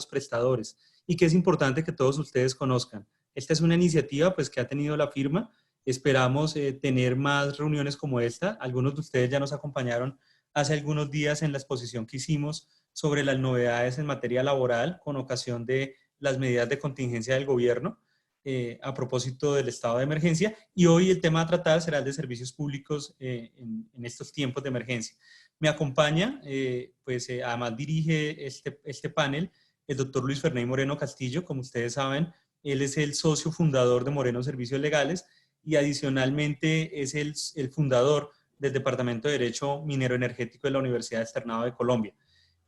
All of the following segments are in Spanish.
prestadores y que es importante que todos ustedes conozcan. Esta es una iniciativa pues, que ha tenido la firma. Esperamos tener más reuniones como esta. Algunos de ustedes ya nos acompañaron hace algunos días en la exposición que hicimos sobre las novedades en materia laboral con ocasión de las medidas de contingencia del gobierno a propósito del estado de emergencia, y hoy el tema a tratar será el de servicios públicos en estos tiempos de emergencia. Me acompaña, además dirige este panel, el doctor Luis Ferney Moreno Castillo. Como ustedes saben, él es el socio fundador de Moreno Servicios Legales y adicionalmente es el fundador del Departamento de Derecho Minero Energético de la Universidad Externado de Colombia.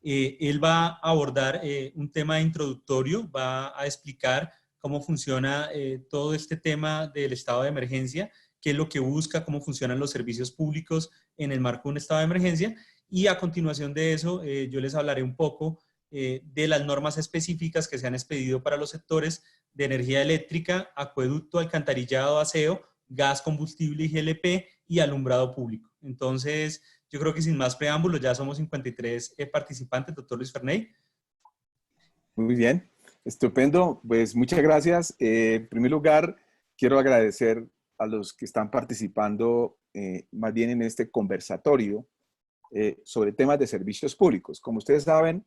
Él va a abordar un tema introductorio, va a explicar cómo funciona todo este tema del estado de emergencia, qué es lo que busca, cómo funcionan los servicios públicos en el marco de un estado de emergencia, y a continuación de eso yo les hablaré un poco de las normas específicas que se han expedido para los sectores de energía eléctrica, acueducto, alcantarillado, aseo, gas, combustible y GLP y alumbrado público. Entonces, yo creo que sin más preámbulos, ya somos 53 participantes, doctor Luis Ferney. Muy bien, estupendo. Pues muchas gracias. En primer lugar, quiero agradecer a los que están participando más bien en este conversatorio sobre temas de servicios públicos. Como ustedes saben,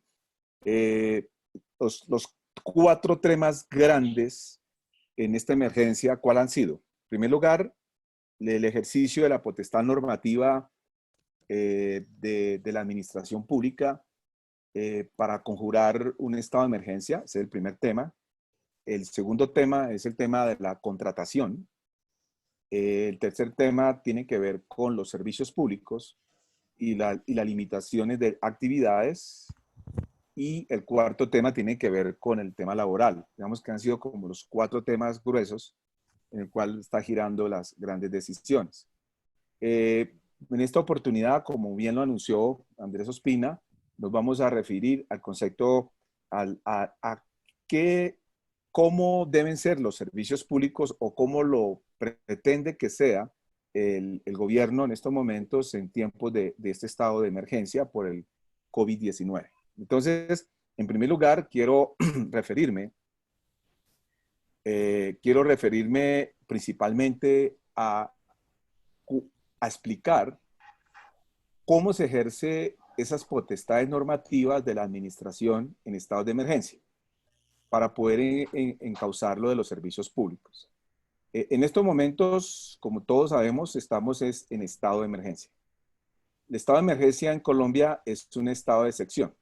los 4 temas grandes en esta emergencia, ¿cuáles han sido? En primer lugar, el ejercicio de la potestad normativa de la administración pública para conjurar un estado de emergencia. Ese es el primer tema. El segundo tema es el tema de la contratación. El tercer tema tiene que ver con los servicios públicos y las limitaciones de actividades. Y el cuarto tema tiene que ver con el tema laboral. Digamos que han sido como los 4 temas gruesos en el cual está girando las grandes decisiones. En esta oportunidad, como bien lo anunció Andrés Ospina, nos vamos a referir al concepto, a cómo deben ser los servicios públicos o cómo lo pretende que sea el gobierno en estos momentos en tiempos de este estado de emergencia por el COVID-19. Entonces, en primer lugar, quiero referirme principalmente a explicar cómo se ejerce esas potestades normativas de la administración en estados de emergencia para poder encauzarlo de los servicios públicos. En estos momentos, como todos sabemos, estamos en estado de emergencia. El estado de emergencia en Colombia es un estado de excepción.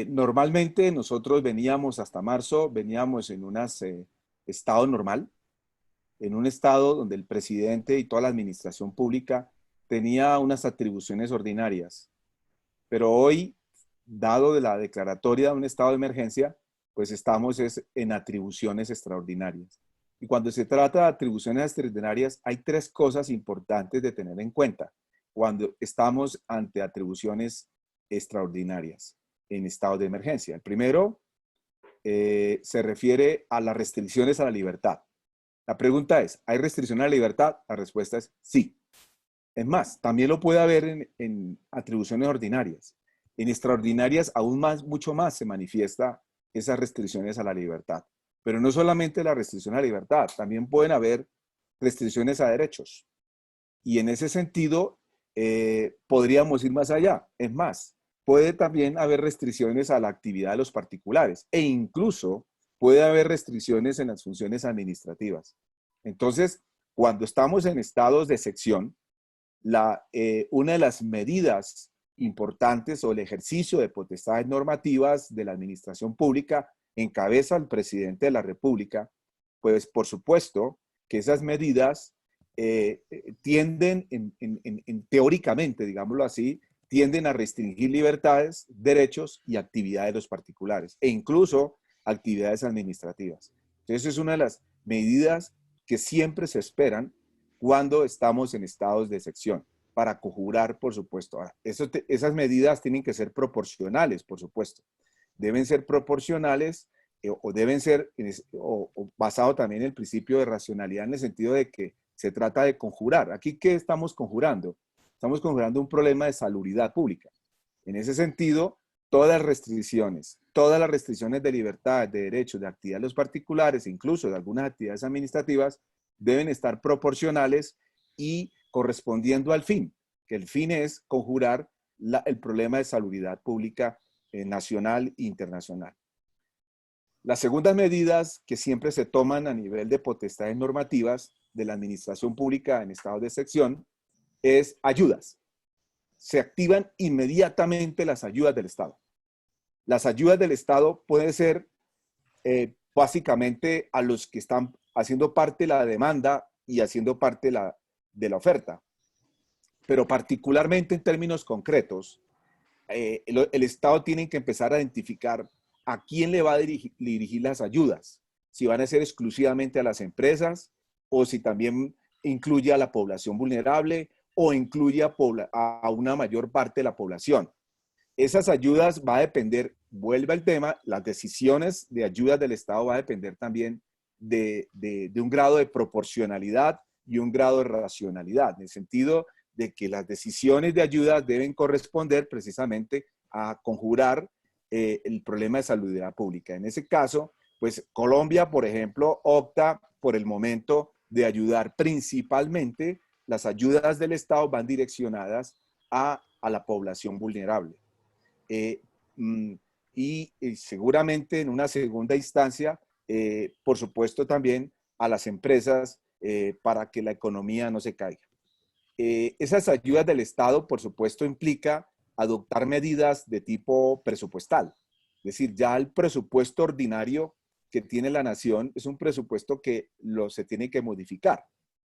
Normalmente nosotros veníamos hasta marzo, veníamos en un estado normal, en un estado donde el presidente y toda la administración pública tenía unas atribuciones ordinarias. Pero hoy, dado de la declaratoria de un estado de emergencia, pues estamos en atribuciones extraordinarias. Y cuando se trata de atribuciones extraordinarias, hay 3 cosas importantes de tener en cuenta cuando estamos ante atribuciones extraordinarias en estado de emergencia. El primero se refiere a las restricciones a la libertad. La pregunta es, ¿hay restricción a la libertad? La respuesta es sí. Es más, también lo puede haber en atribuciones ordinarias. En extraordinarias aún más, mucho más se manifiesta esas restricciones a la libertad. Pero no solamente la restricción a la libertad, también pueden haber restricciones a derechos. Y en ese sentido, podríamos ir más allá. Es más, puede también haber restricciones a la actividad de los particulares e incluso puede haber restricciones en las funciones administrativas. Entonces, cuando estamos en estados de excepción, una de las medidas importantes o el ejercicio de potestades normativas de la administración pública encabeza al presidente de la República, pues por supuesto que esas medidas tienden, teóricamente, digámoslo así, tienden a restringir libertades, derechos y actividades de los particulares e incluso actividades administrativas. Entonces es una de las medidas que siempre se esperan cuando estamos en estados de excepción, para conjurar, por supuesto. Ahora, esas medidas tienen que ser proporcionales, por supuesto. Deben ser proporcionales o deben ser basado también en el principio de racionalidad en el sentido de que se trata de conjurar. ¿Aquí qué estamos conjurando? Estamos conjurando un problema de salubridad pública. En ese sentido, todas las restricciones de libertad, de derechos, de actividad de los particulares, incluso de algunas actividades administrativas, deben estar proporcionales y correspondiendo al fin, que el fin es conjurar el problema de salubridad pública nacional e internacional. Las segundas medidas que siempre se toman a nivel de potestades normativas de la administración pública en estado de excepción es ayudas. Se activan inmediatamente las ayudas del Estado. Las ayudas del Estado pueden ser básicamente a los que están haciendo parte de la demanda y haciendo parte de la oferta. Pero particularmente en términos concretos, el Estado tiene que empezar a identificar a quién le va a dirigir las ayudas. Si van a ser exclusivamente a las empresas o si también incluye a la población vulnerable o incluye a una mayor parte de la población. Esas ayudas va a depender, vuelve al tema, las decisiones de ayudas del Estado va a depender también de un grado de proporcionalidad y un grado de racionalidad, en el sentido de que las decisiones de ayudas deben corresponder precisamente a conjurar el problema de salubridad pública. En ese caso, pues Colombia, por ejemplo, opta por el momento de ayudar principalmente, las ayudas del Estado van direccionadas a la población vulnerable. Y seguramente en una segunda instancia, por supuesto también a las empresas para que la economía no se caiga. Esas ayudas del Estado, por supuesto, implica adoptar medidas de tipo presupuestal. Es decir, ya el presupuesto ordinario que tiene la nación es un presupuesto que se tiene que modificar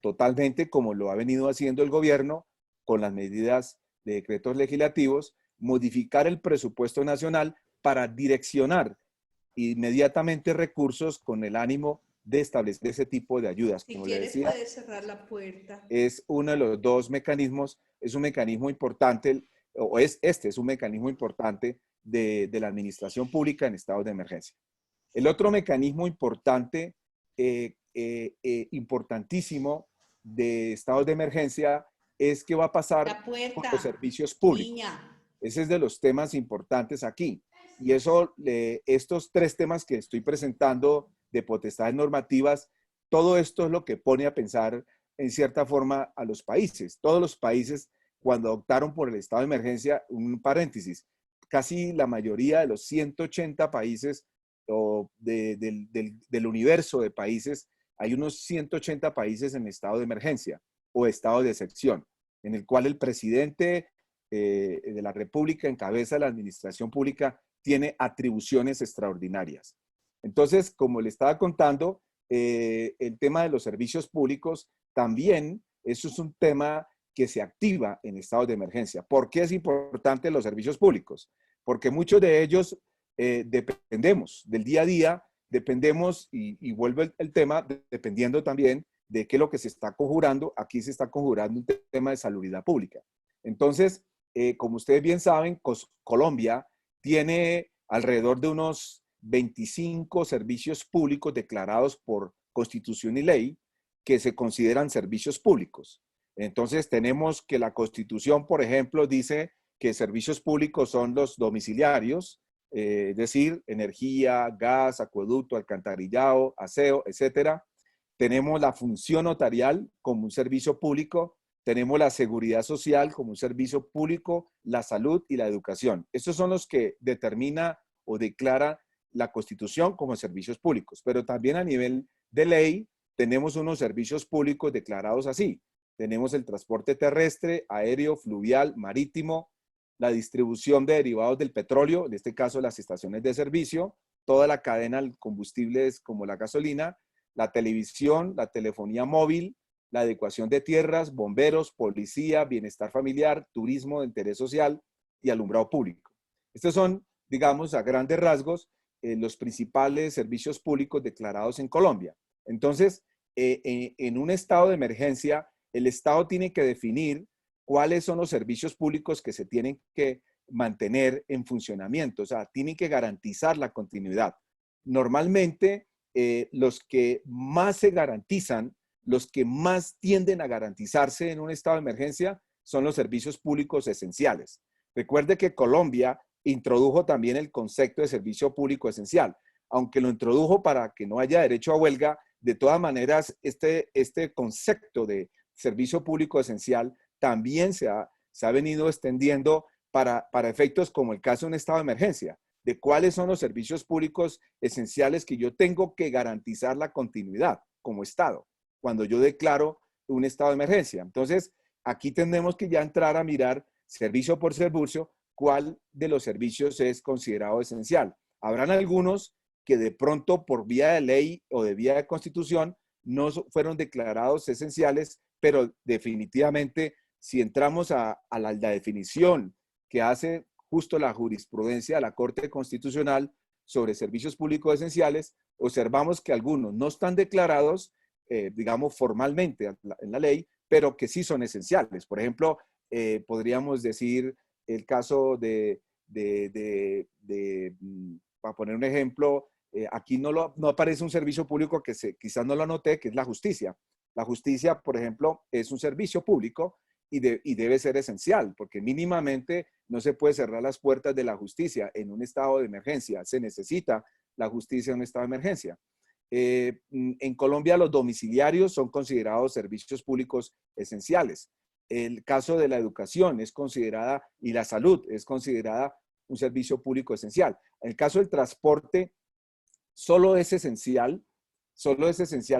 totalmente como lo ha venido haciendo el gobierno con las medidas de decretos legislativos, modificar el presupuesto nacional para direccionar inmediatamente recursos con el ánimo de establecer ese tipo de ayudas. Si quieres, puedes cerrar la puerta. Es uno de los dos mecanismos, es un mecanismo importante, este es un mecanismo importante de la administración pública en estados de emergencia. El otro mecanismo importante, importantísimo de estados de emergencia es qué va a pasar con los servicios públicos. Niña. Ese es de los temas importantes aquí. Y eso, estos tres temas que estoy presentando de potestades normativas, todo esto es lo que pone a pensar en cierta forma a los países. Todos los países, cuando optaron por el estado de emergencia, un paréntesis, casi la mayoría de los 180 países del universo de países, hay unos 180 países en estado de emergencia o estado de excepción, en el cual el presidente de la República encabeza la administración pública, tiene atribuciones extraordinarias. Entonces, como le estaba contando, el tema de los servicios públicos también, eso es un tema que se activa en estados de emergencia. ¿Por qué es importante los servicios públicos? Porque muchos de ellos dependemos del día a día, dependemos, y vuelve el tema, dependiendo también de qué es lo que se está conjurando. Aquí se está conjurando un tema de salubridad pública. Entonces, como ustedes bien saben, Colombia tiene alrededor de unos 25 servicios públicos declarados por Constitución y ley que se consideran servicios públicos. Entonces, tenemos que la Constitución, por ejemplo, dice que servicios públicos son los domiciliarios, es decir, energía, gas, acueducto, alcantarillado, aseo, etcétera. Tenemos la función notarial como un servicio público, tenemos la seguridad social como un servicio público, la salud y la educación. Estos son los que determina o declara la Constitución como servicios públicos, pero también a nivel de ley tenemos unos servicios públicos declarados así. Tenemos el transporte terrestre, aéreo, fluvial, marítimo, la distribución de derivados del petróleo, en este caso las estaciones de servicio, toda la cadena de combustibles como la gasolina, la televisión, la telefonía móvil, la adecuación de tierras, bomberos, policía, bienestar familiar, turismo de interés social y alumbrado público. Estos son, digamos, a grandes rasgos, los principales servicios públicos declarados en Colombia. Entonces, en un estado de emergencia, el Estado tiene que definir cuáles son los servicios públicos que se tienen que mantener en funcionamiento, o sea, tienen que garantizar la continuidad. Normalmente, los que más se garantizan, los que más tienden a garantizarse en un estado de emergencia son los servicios públicos esenciales. Recuerde que Colombia introdujo también el concepto de servicio público esencial. Aunque lo introdujo para que no haya derecho a huelga, de todas maneras, este concepto de servicio público esencial también se ha venido extendiendo para efectos como el caso de un estado de emergencia, de cuáles son los servicios públicos esenciales que yo tengo que garantizar la continuidad como Estado, cuando yo declaro un estado de emergencia. Entonces, aquí tenemos que ya entrar a mirar servicio por servicio, cuál de los servicios es considerado esencial. Habrán algunos que de pronto por vía de ley o de vía de constitución no fueron declarados esenciales, pero definitivamente si entramos a la definición que hace justo la jurisprudencia de la Corte Constitucional sobre servicios públicos esenciales, observamos que algunos no están declarados, digamos, formalmente en la ley, pero que sí son esenciales. Por ejemplo, podríamos decir el caso para poner un ejemplo, aquí no aparece un servicio público que quizás no lo anoté, que es la justicia. La justicia, por ejemplo, es un servicio público y debe ser esencial, porque mínimamente no se puede cerrar las puertas de la justicia en un estado de emergencia. Se necesita la justicia en un estado de emergencia. En Colombia los domiciliarios son considerados servicios públicos esenciales. El caso de la educación es considerada, y la salud es considerada un servicio público esencial. En el caso del transporte, solo es esencial,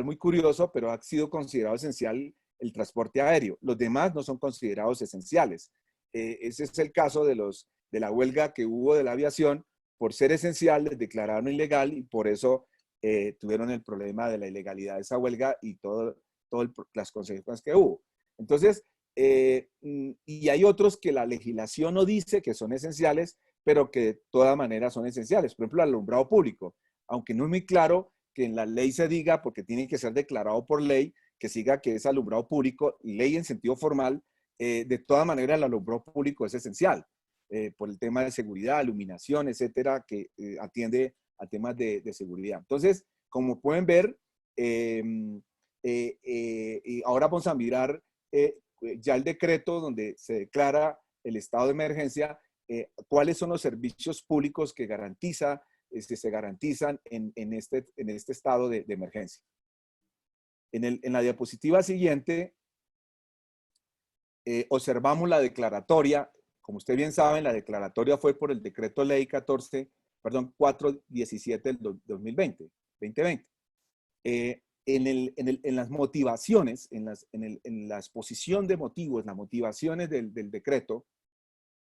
muy curioso, pero ha sido considerado esencial el transporte aéreo. Los demás no son considerados esenciales. Ese es el caso de la huelga que hubo de la aviación. Por ser esencial, les declararon ilegal y por eso tuvieron el problema de la ilegalidad de esa huelga y todas las consecuencias que hubo. Entonces, y hay otros que la legislación no dice que son esenciales, pero que de todas maneras son esenciales. Por ejemplo, el alumbrado público. Aunque no es muy claro que en la ley se diga, porque tiene que ser declarado por ley, que siga que es alumbrado público, ley en sentido formal, de todas maneras el alumbrado público es esencial, por el tema de seguridad, iluminación, etcétera, que atiende a temas de seguridad. Entonces, como pueden ver, y ahora vamos a mirar ya el decreto donde se declara el estado de emergencia, cuáles son los servicios públicos que se garantizan en este estado de emergencia. En la diapositiva siguiente, observamos la declaratoria. Como usted bien sabe, la declaratoria fue por el decreto ley 417 del 2020. En las motivaciones, en la exposición de motivos, las motivaciones del decreto,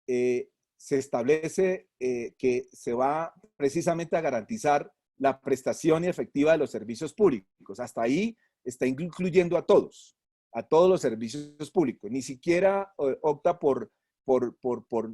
se establece que se va precisamente a garantizar la prestación efectiva de los servicios públicos. Hasta ahí está incluyendo a todos los servicios públicos. Ni siquiera opta por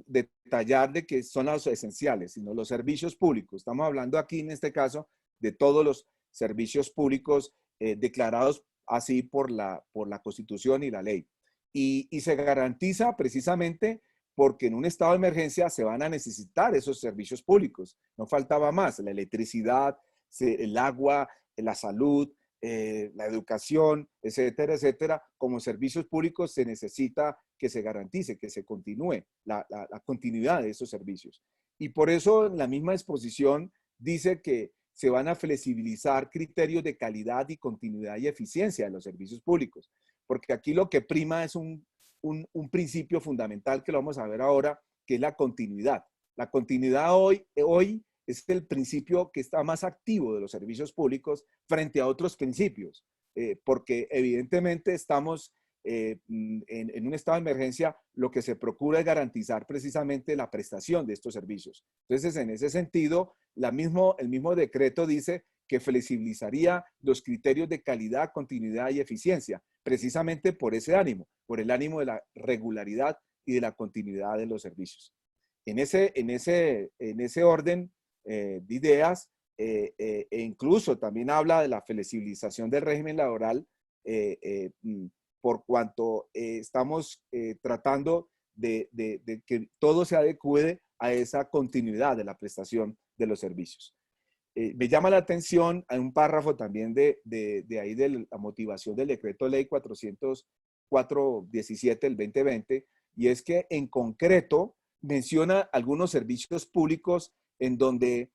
detallar de que son los esenciales, sino los servicios públicos. Estamos hablando aquí, en este caso, de todos los servicios públicos declarados así por la Constitución y la ley. Y se garantiza precisamente porque en un estado de emergencia se van a necesitar esos servicios públicos. No faltaba más, la electricidad, el agua, la salud, la educación, etcétera, etcétera. Como servicios públicos se necesita que se garantice, que se continúe la continuidad de esos servicios. Y por eso la misma exposición dice que se van a flexibilizar criterios de calidad y continuidad y eficiencia de los servicios públicos. Porque aquí lo que prima es un principio fundamental que lo vamos a ver ahora, que es la continuidad. La continuidad hoy es el principio que está más activo de los servicios públicos frente a otros principios, porque evidentemente estamos en un estado de emergencia, lo que se procura es garantizar precisamente la prestación de estos servicios. Entonces, en ese sentido, el mismo decreto dice que flexibilizaría los criterios de calidad, continuidad y eficiencia, precisamente por ese ánimo, por el ánimo de la regularidad y de la continuidad de los servicios. En ese orden de ideas, e incluso también habla de la flexibilización del régimen laboral, por cuanto estamos tratando de que todo se adecue a esa continuidad de la prestación de los servicios. Me llama la atención, hay un párrafo también de ahí de la motivación del decreto ley 417 del 2020, y es que en concreto menciona algunos servicios públicos en donde,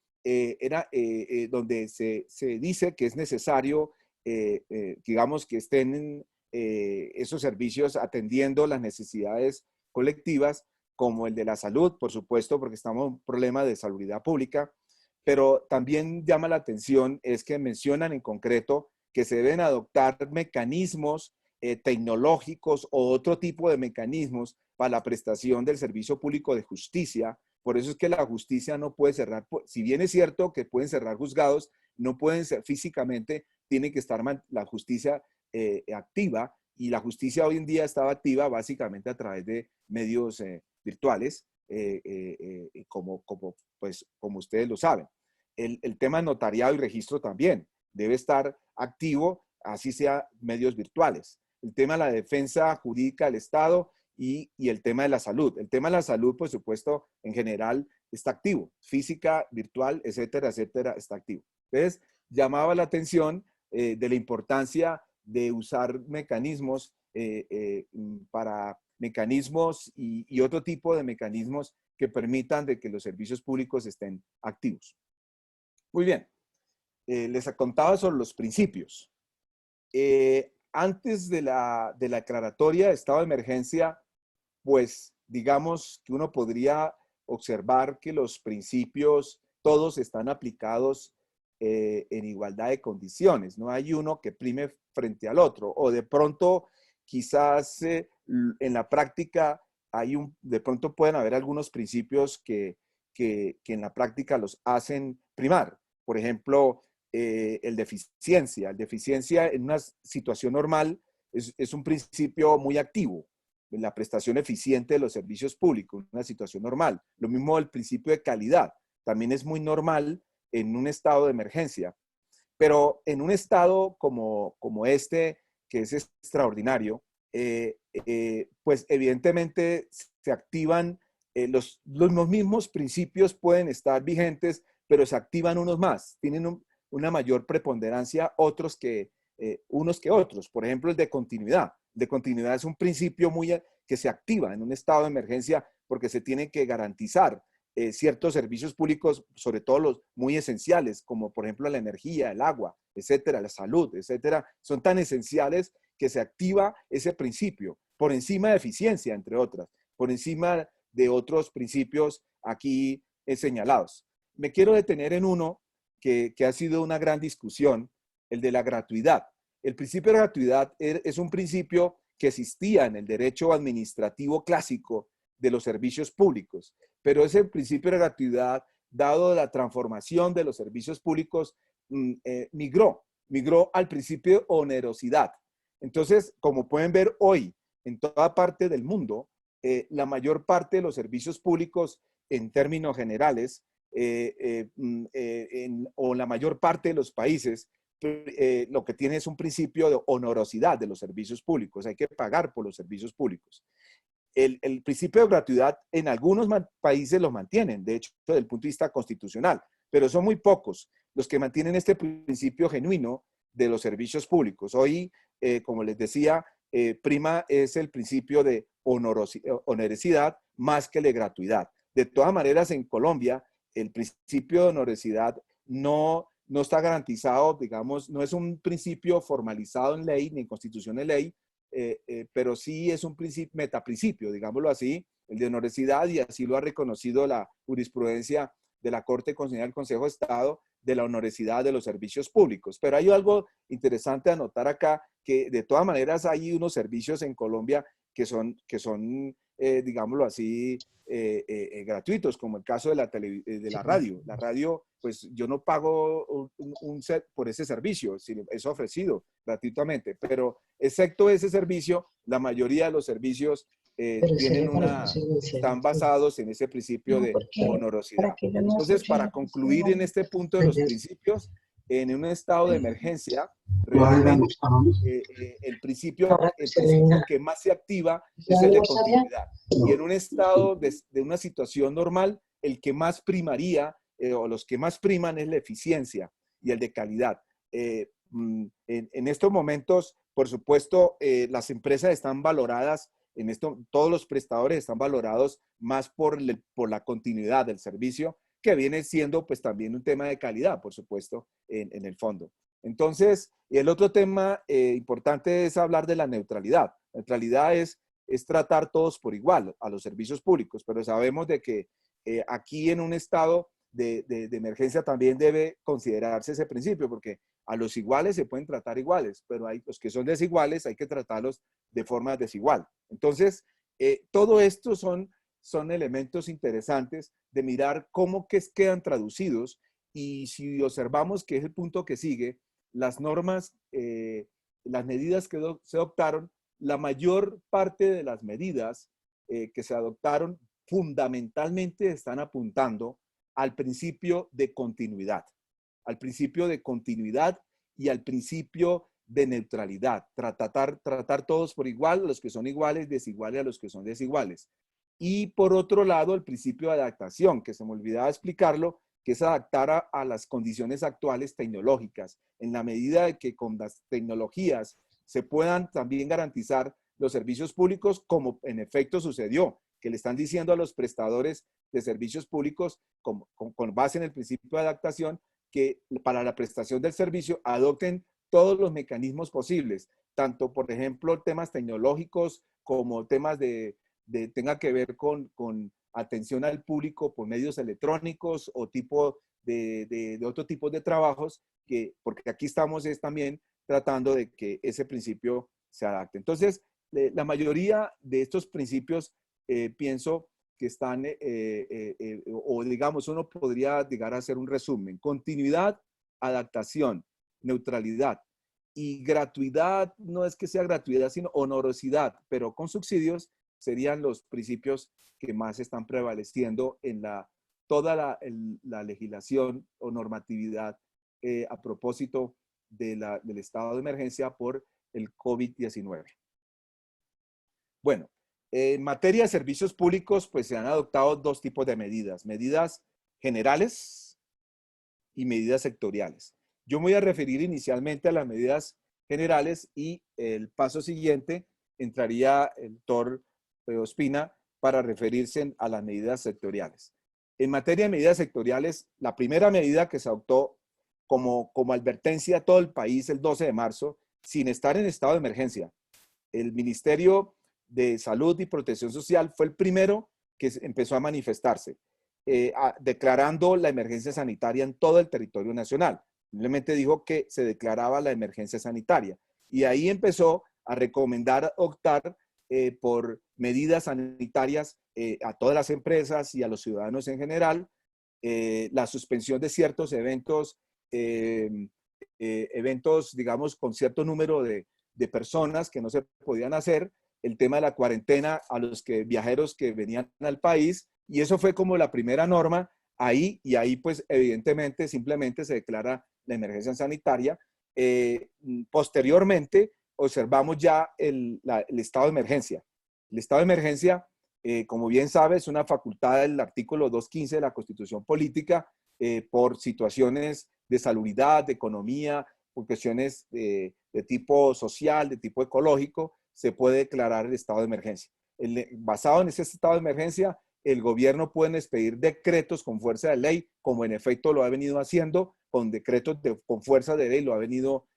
donde se dice que es necesario, digamos, que estén esos servicios atendiendo las necesidades colectivas, como el de la salud, por supuesto, porque estamos en un problema de salubridad pública, pero también llama la atención es que mencionan en concreto que se deben adoptar mecanismos tecnológicos o otro tipo de mecanismos para la prestación del servicio público de justicia. Por eso es que la justicia no puede cerrar, si bien es cierto que pueden cerrar juzgados, no pueden ser físicamente, tiene que estar la justicia activa, y la justicia hoy en día estaba activa básicamente a través de medios virtuales, como ustedes lo saben. El tema notariado y registro también debe estar activo, así sea medios virtuales. El tema de la defensa jurídica del Estado y el tema de la salud. El tema de la salud, por supuesto, en general está activo. Física, virtual, etcétera, etcétera, está activo. Entonces, llamaba la atención de la importancia de usar mecanismos para mecanismos y otro tipo de mecanismos que permitan de que los servicios públicos estén activos. Muy bien. Les contaba sobre los principios. Antes de la declaratoria de estado de emergencia, pues digamos que uno podría observar que los principios todos están aplicados en igualdad de condiciones. No hay uno que prime frente al otro. O de pronto, quizás en la práctica, de pronto pueden haber algunos principios que en la práctica los hacen primar. Por ejemplo, el de eficiencia. El de eficiencia en una situación normal es un principio muy activo. La prestación eficiente de los servicios públicos, una situación normal. Lo mismo el principio de calidad. También es muy normal en un estado de emergencia. Pero en un estado como este, que es extraordinario, pues evidentemente se activan los mismos principios pueden estar vigentes, pero se activan unos más. Tienen una mayor preponderancia unos que otros. Por ejemplo, el de continuidad. El de continuidad es un principio que se activa en un estado de emergencia porque se tienen que garantizar ciertos servicios públicos, sobre todo los muy esenciales, como por ejemplo la energía, el agua, etcétera, la salud, etcétera, son tan esenciales que se activa ese principio, por encima de eficiencia, entre otras, por encima de otros principios aquí señalados. Me quiero detener en uno que ha sido una gran discusión, el de la gratuidad. El principio de gratuidad es un principio que existía en el derecho administrativo clásico de los servicios públicos, pero ese principio de gratuidad, dado la transformación de los servicios públicos, migró al principio de onerosidad. Entonces, como pueden ver hoy, en toda parte del mundo, la mayor parte de los servicios públicos, en términos generales, o la mayor parte de los países, lo que tiene es un principio de onerosidad de los servicios públicos. Hay que pagar por los servicios públicos. El principio de gratuidad en algunos países lo mantienen, de hecho, desde el punto de vista constitucional, pero son muy pocos los que mantienen este principio genuino de los servicios públicos. Hoy, como les decía, prima es el principio de onerosidad más que de gratuidad. De todas maneras, en Colombia, el principio de onerosidad no está garantizado, digamos, no es un principio formalizado en ley ni en constitución de ley, pero sí es un metaprincipio, digámoslo así, el de onerosidad, y así lo ha reconocido la jurisprudencia de la Corte Constitucional del Consejo de Estado, de la onerosidad de los servicios públicos. Pero hay algo interesante a notar acá, que de todas maneras hay unos servicios en Colombia que son digámoslo así, gratuitos, como el caso de la radio. La radio, pues yo no pago un set por ese servicio, sino es ofrecido gratuitamente, pero excepto ese servicio, la mayoría de los servicios están basados en ese principio de onerosidad. Entonces, para concluir en este punto de los principios, en un estado de emergencia, realmente el principio que más se activa es el de continuidad. Y en un estado de una situación normal, el que más primaría o los que más priman es la eficiencia y el de calidad. En estos momentos, por supuesto, las empresas están valoradas En esto, todos los prestadores están valorados más por la continuidad del servicio, que viene siendo pues también un tema de calidad, por supuesto, en el fondo. Entonces, el otro tema importante es hablar de la neutralidad. La neutralidad es tratar todos por igual a los servicios públicos, pero sabemos de que aquí en un estado de emergencia también debe considerarse ese principio, porque a los iguales se pueden tratar iguales, pero hay los que son desiguales hay que tratarlos de forma desigual. Entonces, todo esto son elementos interesantes de mirar cómo quedan traducidos, y si observamos que es el punto que sigue, las normas, las medidas que se adoptaron, la mayor parte de las medidas que se adoptaron fundamentalmente están apuntando al principio de continuidad, y al principio de neutralidad, tratar todos por igual, los que son iguales, desiguales a los que son desiguales. Y por otro lado, el principio de adaptación, que se me olvidaba explicarlo, que es adaptar a las condiciones actuales tecnológicas, en la medida de que con las tecnologías se puedan también garantizar los servicios públicos, como en efecto sucedió, que le están diciendo a los prestadores de servicios públicos, con base en el principio de adaptación, que para la prestación del servicio adopten todos los mecanismos posibles, tanto, por ejemplo, temas tecnológicos como temas tenga que ver con atención al público por medios electrónicos o de otro tipo de trabajos, porque aquí estamos también tratando de que ese principio se adapte. Entonces, la mayoría de estos principios pienso que están, o digamos, uno podría llegar a hacer un resumen: continuidad, adaptación, neutralidad y gratuidad. No es que sea gratuidad, sino honorosidad, pero con subsidios, serían los principios que más están prevaleciendo en toda la legislación o normatividad a propósito del estado de emergencia por el COVID-19. Bueno, en materia de servicios públicos, pues se han adoptado dos tipos de medidas: medidas generales y medidas sectoriales. Yo me voy a referir inicialmente a las medidas generales, y el paso siguiente entraría el doctor Ospina para referirse a las medidas sectoriales. En materia de medidas sectoriales, la primera medida que se adoptó como advertencia a todo el país el 12 de marzo, sin estar en estado de emergencia, el Ministerio de Salud y Protección Social fue el primero que empezó a manifestarse, declarando la emergencia sanitaria en todo el territorio nacional. Simplemente dijo que se declaraba la emergencia sanitaria, y ahí empezó a recomendar optar por medidas sanitarias a todas las empresas y a los ciudadanos en general, la suspensión de ciertos eventos, digamos, con cierto número de personas que no se podían hacer, el tema de la cuarentena a los viajeros que venían al país, y eso fue como la primera norma ahí, y ahí pues evidentemente simplemente se declara la emergencia sanitaria. Posteriormente observamos ya el estado de emergencia. El estado de emergencia, como bien sabes, es una facultad del artículo 215 de la Constitución Política, por situaciones de salubridad, de economía, por cuestiones de tipo social, de tipo ecológico, se puede declarar el estado de emergencia. Basado en ese estado de emergencia, el gobierno puede expedir decretos con fuerza de ley, como en efecto lo ha venido haciendo, con decretos con fuerza de ley, lo ha venido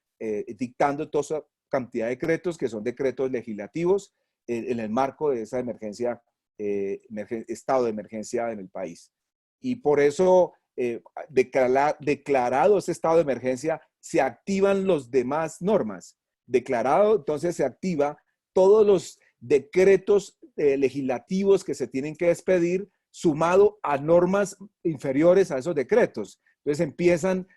dictando toda esa cantidad de decretos, que son decretos legislativos, en el marco de esa emergencia, estado de emergencia en el país. Y por eso, declarado ese estado de emergencia, se activan las demás normas. Declarado, entonces se activa todos los decretos legislativos que se tienen que expedir, sumado a normas inferiores a esos decretos. Entonces empiezan,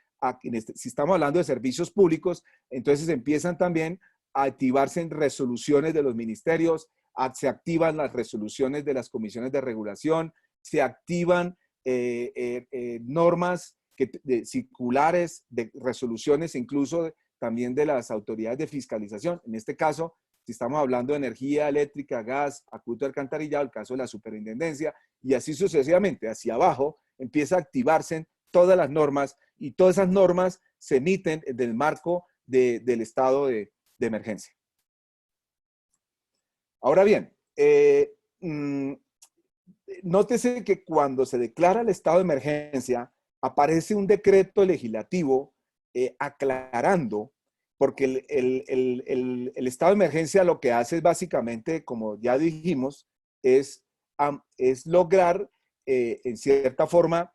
si estamos hablando de servicios públicos, entonces empiezan también a activarse en resoluciones de los ministerios, se activan las resoluciones de las comisiones de regulación, se activan normas circulares, de resoluciones, incluso también de las autoridades de fiscalización. En este caso, si estamos hablando de energía eléctrica, gas, acueducto, alcantarillado, el caso de la superintendencia, y así sucesivamente, hacia abajo, empieza a activarse todas las normas, y todas esas normas se emiten en el marco del estado de emergencia. Ahora bien, mm, nótese que cuando se declara el estado de emergencia, aparece un decreto legislativo aclarando, porque el estado de emergencia lo que hace es básicamente, como ya dijimos, es lograr, en cierta forma,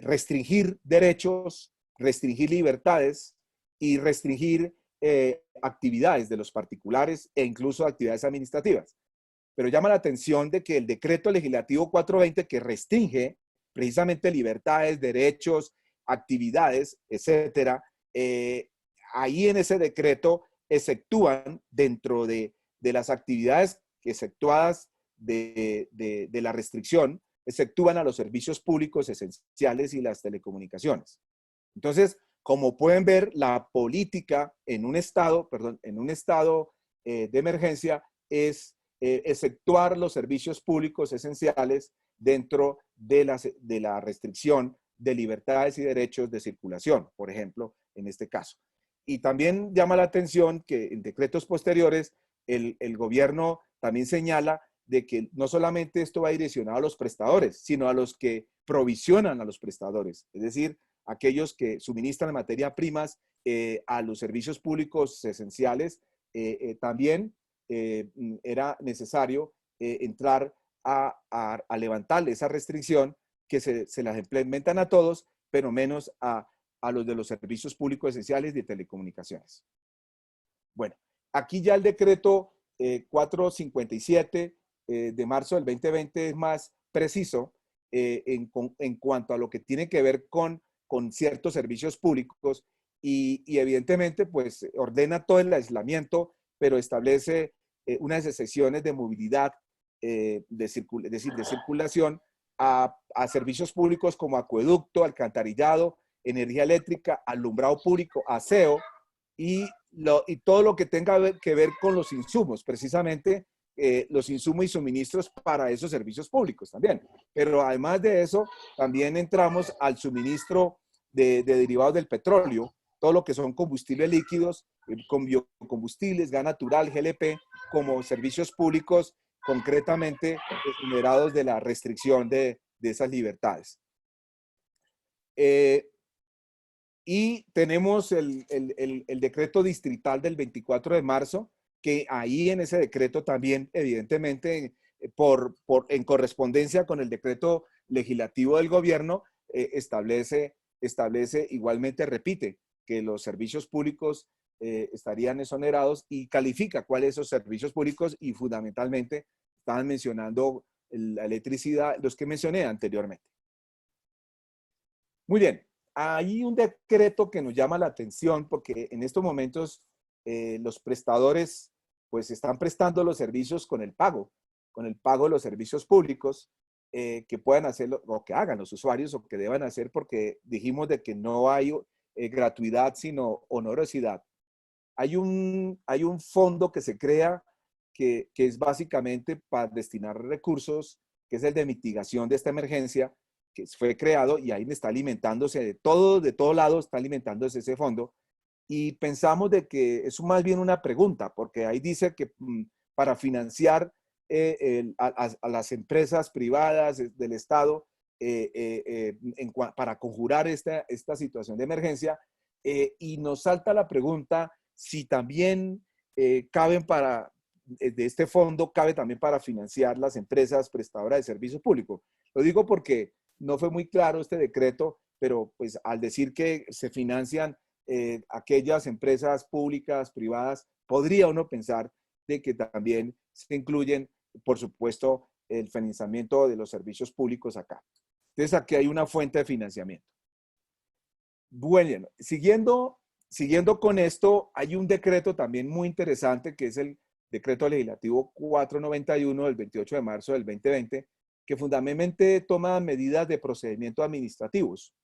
restringir derechos, restringir libertades y restringir actividades de los particulares e incluso actividades administrativas. Pero llama la atención de que el decreto legislativo 420, que restringe precisamente libertades, derechos, actividades, etcétera, ahí en ese decreto exceptúan dentro de las actividades exceptuadas de la restricción, exceptúan a los servicios públicos esenciales y las telecomunicaciones. Entonces, como pueden ver, la política en un estado, de emergencia es exceptuar los servicios públicos esenciales dentro de la restricción de libertades y derechos de circulación, por ejemplo, en este caso. Y también llama la atención que en decretos posteriores el gobierno también señala de que no solamente esto va direccionado a los prestadores, sino a los que provisionan a los prestadores, es decir, aquellos que suministran materia primas a los servicios públicos esenciales. También era necesario entrar a levantar esa restricción que se las implementan a todos, pero menos a los de los servicios públicos esenciales de telecomunicaciones. Bueno, aquí ya el decreto 457 de marzo del 2020 es más preciso en cuanto a lo que tiene que ver con ciertos servicios públicos y evidentemente pues ordena todo el aislamiento, pero establece unas excepciones de movilidad, de circulación a servicios públicos como acueducto, alcantarillado, energía eléctrica, alumbrado público, aseo y todo lo que tenga que ver con los insumos, precisamente los insumos y suministros para esos servicios públicos también. Pero además de eso, también entramos al suministro de derivados del petróleo, todo lo que son combustibles líquidos, con biocombustibles, gas natural, GLP, como servicios públicos concretamente exonerados de la restricción de esas libertades. Y tenemos el decreto distrital del 24 de marzo, que ahí en ese decreto también, evidentemente, en correspondencia con el decreto legislativo del gobierno, establece igualmente, repite, que los servicios públicos estarían exonerados y califica cuáles son esos servicios públicos y fundamentalmente estaban mencionando la electricidad, los que mencioné anteriormente. Muy bien. Hay un decreto que nos llama la atención porque en estos momentos los prestadores pues están prestando los servicios con el pago de los servicios públicos que puedan hacerlo o que hagan los usuarios o que deban hacer, porque dijimos de que no hay gratuidad sino onerosidad. Hay un fondo que se crea que es básicamente para destinar recursos, que es el de mitigación de esta emergencia, que fue creado y ahí está alimentándose de todos lados, está alimentándose ese fondo. Y pensamos de que es más bien una pregunta, porque ahí dice que para financiar a las empresas privadas del Estado para conjurar esta situación de emergencia, y nos salta la pregunta si también caben de este fondo, cabe también para financiar las empresas prestadoras de servicios públicos. Lo digo porque no fue muy claro este decreto, pero pues al decir que se financian aquellas empresas públicas, privadas, podría uno pensar de que también se incluyen, por supuesto, el financiamiento de los servicios públicos acá. Entonces aquí hay una fuente de financiamiento. Bueno, siguiendo con esto, hay un decreto también muy interesante que es el decreto legislativo 491 del 28 de marzo del 2020, que fundamentalmente toma medidas de procedimiento administrativos,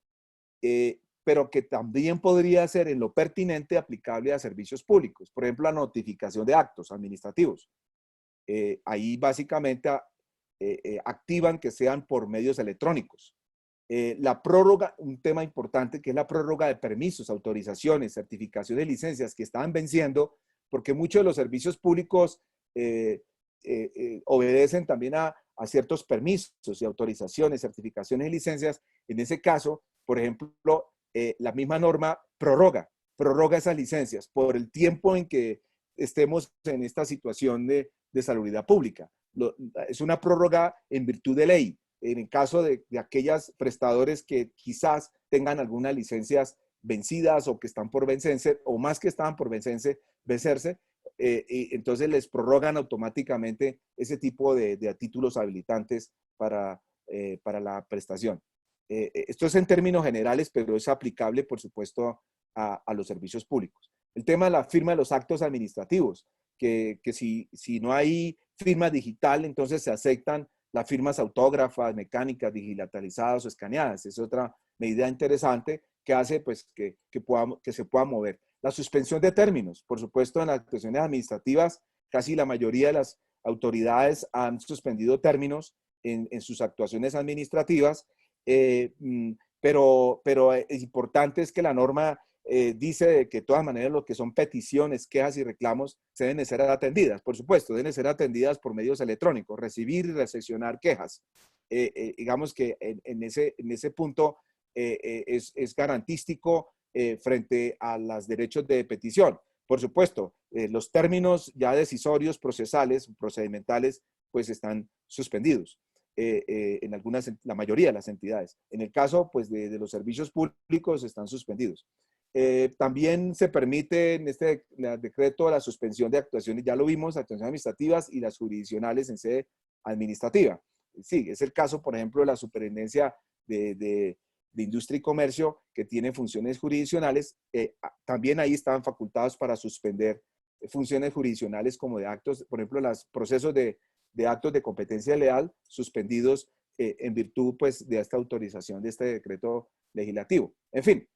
pero que también podría ser en lo pertinente aplicable a servicios públicos. Por ejemplo, la notificación de actos administrativos. Ahí básicamente activan que sean por medios electrónicos. La prórroga, un tema importante que es la prórroga de permisos, autorizaciones, certificaciones, licencias que estaban venciendo, porque muchos de los servicios públicos obedecen también a ciertos permisos y autorizaciones, certificaciones y licencias. En ese caso, por ejemplo, la misma norma prorroga esas licencias por el tiempo en que estemos en esta situación de salubridad pública. Es una prórroga en virtud de ley, en el caso de aquellos prestadores que quizás tengan algunas licencias vencidas o que están por vencerse, o más que estaban por vencerse, y entonces les prorrogan automáticamente ese tipo de títulos habilitantes para la prestación. Esto es en términos generales, pero es aplicable, por supuesto, a los servicios públicos. El tema de la firma de los actos administrativos, que si no hay firma digital, entonces se aceptan las firmas autógrafas, mecánicas, digitalizadas o escaneadas. Es otra medida interesante que hace pues, que se pueda mover. La suspensión de términos, por supuesto, en las actuaciones administrativas, casi la mayoría de las autoridades han suspendido términos en sus actuaciones administrativas, pero es importante es que la norma dice que de todas maneras lo que son peticiones, quejas y reclamos deben de ser atendidas, por supuesto, deben de ser atendidas por medios electrónicos, recibir y recepcionar quejas. Digamos que en ese punto es garantístico frente a los derechos de petición. Por supuesto, los términos ya decisorios, procesales, procedimentales, pues están suspendidos en la mayoría de las entidades. En el caso pues, de los servicios públicos están suspendidos. También se permite en este decreto la suspensión de actuaciones, ya lo vimos, actuaciones administrativas y las jurisdiccionales en sede administrativa. Sí, es el caso, por ejemplo, de la Superintendencia de Industria y Comercio, que tiene funciones jurisdiccionales. También ahí estaban facultados para suspender funciones jurisdiccionales como de actos, por ejemplo, los procesos de actos de competencia leal suspendidos en virtud pues, de esta autorización de este decreto legislativo. En fin,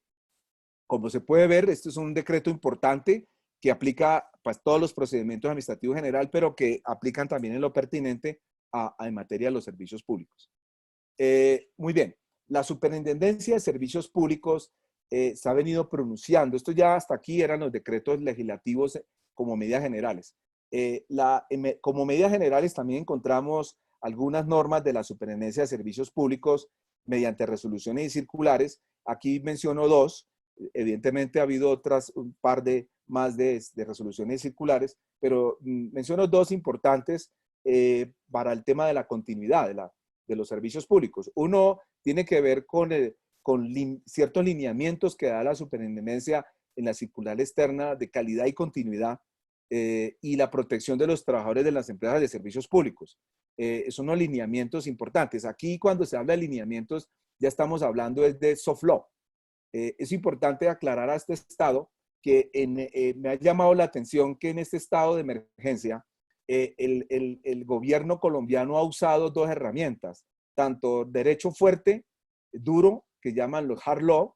como se puede ver, este es un decreto importante que aplica pues, todos los procedimientos administrativos en general, pero que aplican también en lo pertinente en materia de los servicios públicos. Muy bien, la Superintendencia de Servicios Públicos se ha venido pronunciando. Esto ya hasta aquí eran los decretos legislativos como medidas generales. Como medidas generales también encontramos algunas normas de la Superintendencia de Servicios Públicos mediante resoluciones y circulares. Aquí menciono dos. Evidentemente ha habido otras, un par más de resoluciones circulares, pero menciono dos importantes para el tema de la continuidad de los servicios públicos. Uno tiene que ver con ciertos lineamientos que da la Superintendencia en la circular externa de calidad y continuidad y la protección de los trabajadores de las empresas de servicios públicos. Son unos lineamientos importantes. Aquí cuando se habla de lineamientos ya estamos hablando de soft law. Es importante aclarar a este estado que me ha llamado la atención que en este estado de emergencia el gobierno colombiano ha usado dos herramientas, tanto derecho fuerte, duro, que llaman los hard law,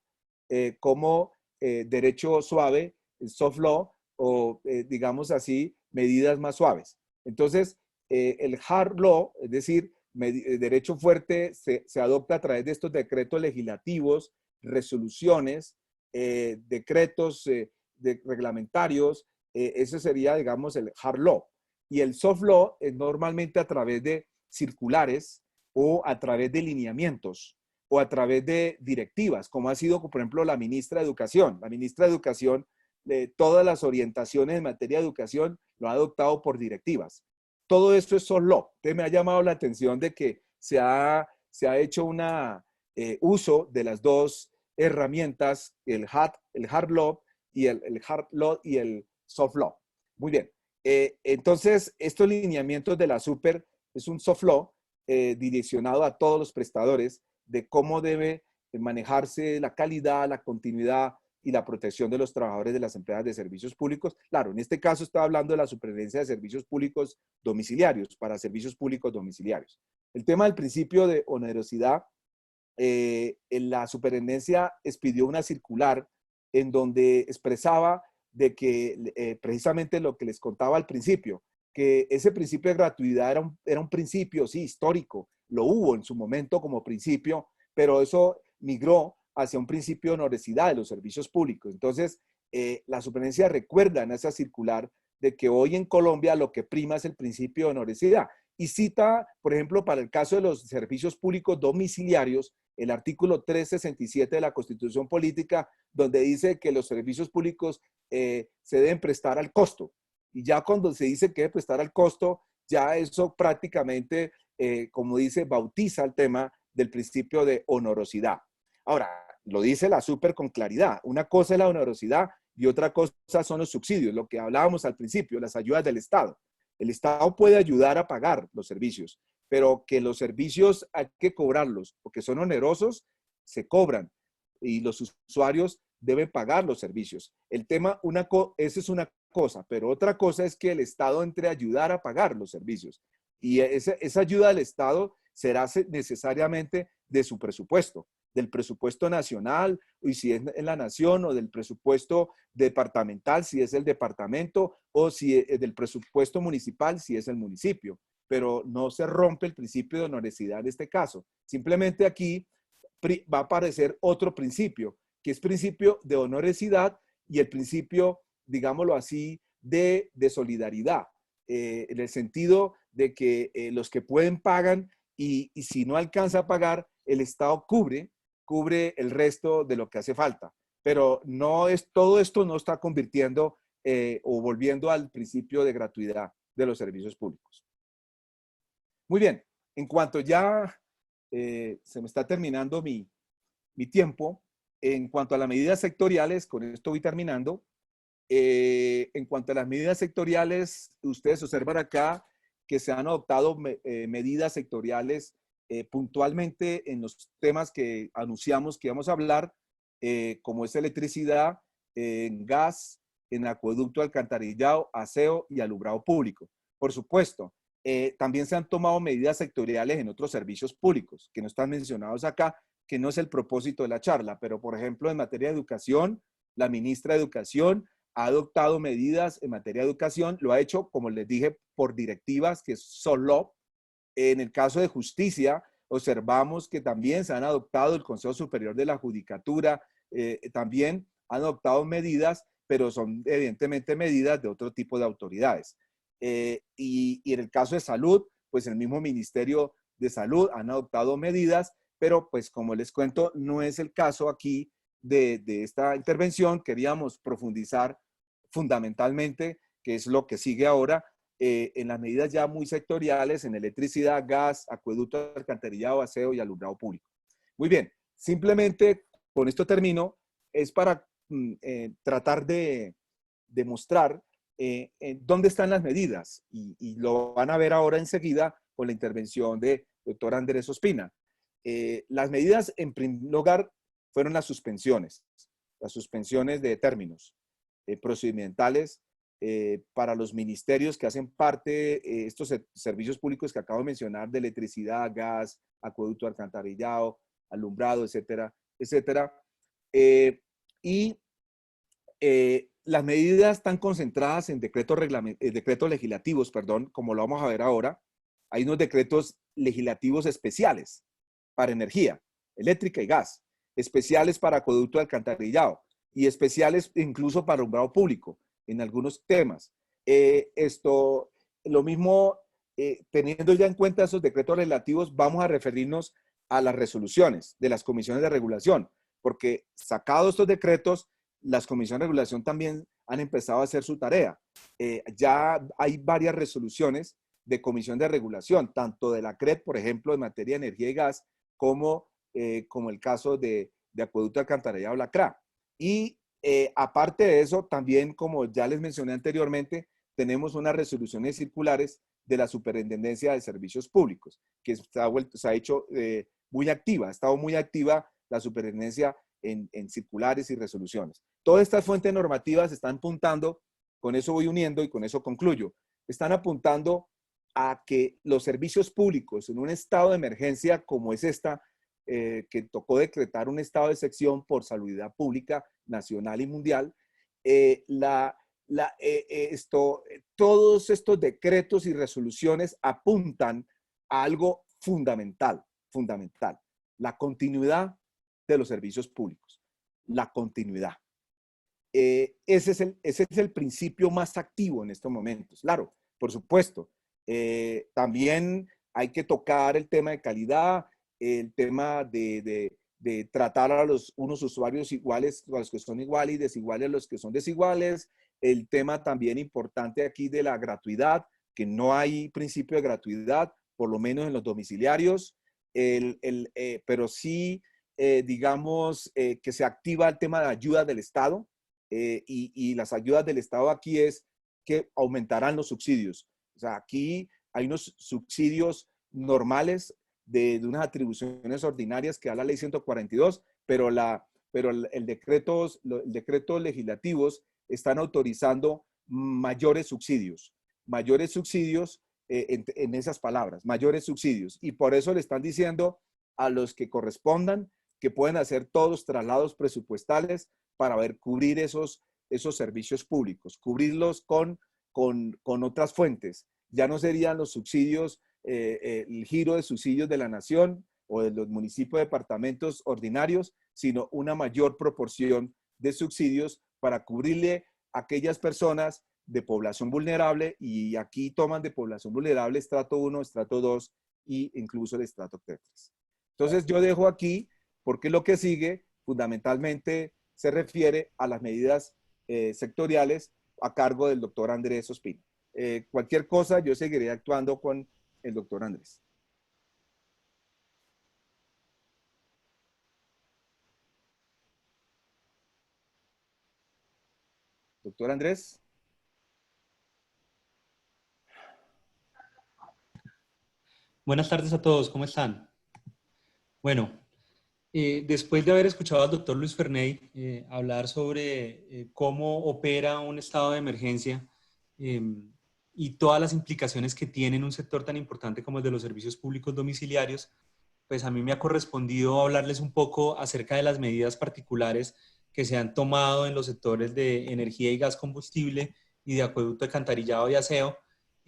como derecho suave, soft law, o digamos así, medidas más suaves. Entonces, el hard law, es decir, derecho fuerte, se adopta a través de estos decretos legislativos, resoluciones, decretos reglamentarios, eso sería, digamos, el hard law. Y el soft law es normalmente a través de circulares o a través de lineamientos o a través de directivas, como ha sido, por ejemplo, la ministra de Educación. La ministra de Educación, todas las orientaciones en materia de educación lo ha adoptado por directivas. Todo esto es soft law. Entonces me ha llamado la atención de que se ha hecho una uso de las dos herramientas, el hard law y el hard law y el soft law. Muy bien. Entonces, estos lineamientos de la Super es un soft law direccionado a todos los prestadores de cómo debe manejarse la calidad, la continuidad y la protección de los trabajadores de las empresas de servicios públicos. Claro, en este caso está hablando de la Superintendencia de Servicios Públicos Domiciliarios, para servicios públicos domiciliarios. El tema del principio de onerosidad, la Superintendencia expidió una circular en donde expresaba de que precisamente lo que les contaba al principio, que ese principio de gratuidad era un principio, sí, histórico, lo hubo en su momento como principio, pero eso migró hacia un principio de onerosidad de los servicios públicos. Entonces, la Superintendencia recuerda en esa circular de que hoy en Colombia lo que prima es el principio de onerosidad. Y cita, por ejemplo, para el caso de los servicios públicos domiciliarios, el artículo 367 de la Constitución Política, donde dice que los servicios públicos se deben prestar al costo. Y ya cuando se dice que debe prestar al costo, ya eso prácticamente, como dice, bautiza el tema del principio de onerosidad. Ahora, lo dice la súper con claridad. Una cosa es la onerosidad y otra cosa son los subsidios, lo que hablábamos al principio, las ayudas del Estado. El Estado puede ayudar a pagar los servicios, pero que los servicios hay que cobrarlos, porque son onerosos, se cobran y los usuarios deben pagar los servicios. El tema, esa es una cosa, pero otra cosa es que el Estado entre a ayudar a pagar los servicios. Y esa ayuda del Estado será necesariamente de su presupuesto, del presupuesto nacional, y si es en la nación, o del presupuesto departamental, si es el departamento, o si es del presupuesto municipal, si es el municipio. Pero no se rompe el principio de onerosidad en este caso. Simplemente aquí va a aparecer otro principio, que es principio de onerosidad y el principio, digámoslo así, de solidaridad, en el sentido de que los que pueden pagan y si no alcanza a pagar, el Estado cubre el resto de lo que hace falta. Pero todo esto no está convirtiendo o volviendo al principio de gratuidad de los servicios públicos. Muy bien, en cuanto ya se me está terminando mi tiempo, en cuanto a las medidas sectoriales, con esto voy terminando. En cuanto a las medidas sectoriales, ustedes observan acá que se han adoptado medidas sectoriales puntualmente en los temas que anunciamos que íbamos a hablar, como es electricidad, en gas, en acueducto, alcantarillado, aseo y alumbrado público. Por supuesto, también se han tomado medidas sectoriales en otros servicios públicos, que no están mencionados acá, que no es el propósito de la charla, pero por ejemplo en materia de educación, la ministra de Educación ha adoptado medidas en materia de educación, lo ha hecho, como les dije, por directivas, que es solo. En el caso de justicia, observamos que también se han adoptado, el Consejo Superior de la Judicatura también han adoptado medidas, pero son evidentemente medidas de otro tipo de autoridades. Y en el caso de salud, pues el mismo Ministerio de Salud han adoptado medidas, pero pues como les cuento, no es el caso aquí de esta intervención. Queríamos profundizar fundamentalmente, que es lo que sigue ahora, en las medidas ya muy sectoriales, en electricidad, gas, acueducto, alcantarillado, aseo y alumbrado público. Muy bien, simplemente con esto termino, es para tratar de mostrar dónde están las medidas y lo van a ver ahora enseguida con la intervención de doctor Andrés Ospina. Las medidas, en primer lugar, fueron las suspensiones de términos procedimentales para los ministerios que hacen parte estos servicios públicos que acabo de mencionar, de electricidad, gas, acueducto, alcantarillado, alumbrado, etcétera, etcétera. Las medidas están concentradas en decretos legislativos, como lo vamos a ver ahora. Hay unos decretos legislativos especiales para energía eléctrica y gas, especiales para acueducto, alcantarillado y especiales incluso para alumbrado público en algunos temas. Lo mismo, teniendo ya en cuenta esos decretos legislativos, vamos a referirnos a las resoluciones de las comisiones de regulación, porque sacados estos decretos, las comisiones de regulación también han empezado a hacer su tarea. Ya hay varias resoluciones de comisión de regulación, tanto de la CRED, por ejemplo, en materia de energía y gas, como el caso de acueducto, alcantarillado, la CRA. Y aparte de eso, también, como ya les mencioné anteriormente, tenemos unas resoluciones circulares de la Superintendencia de Servicios Públicos, que se ha hecho muy activa, ha estado muy activa la superintendencia en circulares y resoluciones. Todas estas fuentes normativas están apuntando, con eso voy uniendo y con eso concluyo, están apuntando a que los servicios públicos en un estado de emergencia como es esta, que tocó decretar un estado de excepción por salubridad pública nacional y mundial, todos estos decretos y resoluciones apuntan a algo fundamental, la continuidad de los servicios públicos, la continuidad. ese es el principio más activo en estos momentos. Claro, por supuesto. También hay que tocar el tema de calidad, el tema de tratar a unos usuarios iguales a los que son iguales y desiguales a los que son desiguales. El tema también importante aquí de la gratuidad, que no hay principio de gratuidad, por lo menos en los domiciliarios, pero sí, digamos, que se activa el tema de ayuda del Estado, y las ayudas del Estado aquí es que aumentarán los subsidios. O sea, aquí hay unos subsidios normales de unas atribuciones ordinarias que da la ley 142, pero el decreto legislativos están autorizando mayores subsidios en esas palabras, mayores subsidios. Y por eso le están diciendo a los que correspondan que pueden hacer todos traslados presupuestales para cubrir esos servicios públicos, cubrirlos con otras fuentes. Ya no serían los subsidios, el giro de subsidios de la nación o de los municipios, departamentos ordinarios, sino una mayor proporción de subsidios para cubrirle a aquellas personas de población vulnerable, y aquí toman de población vulnerable estrato 1, estrato 2 e incluso el estrato 3. Entonces yo dejo aquí porque lo que sigue fundamentalmente se refiere a las medidas sectoriales a cargo del doctor Andrés Ospina. Cualquier cosa yo seguiré actuando con el doctor Andrés. Doctor Andrés. Buenas tardes a todos, ¿cómo están? Bueno, después de haber escuchado al doctor Luis Ferney hablar sobre cómo opera un estado de emergencia y todas las implicaciones que tiene en un sector tan importante como el de los servicios públicos domiciliarios, pues a mí me ha correspondido hablarles un poco acerca de las medidas particulares que se han tomado en los sectores de energía y gas combustible y de acueducto, alcantarillado y aseo,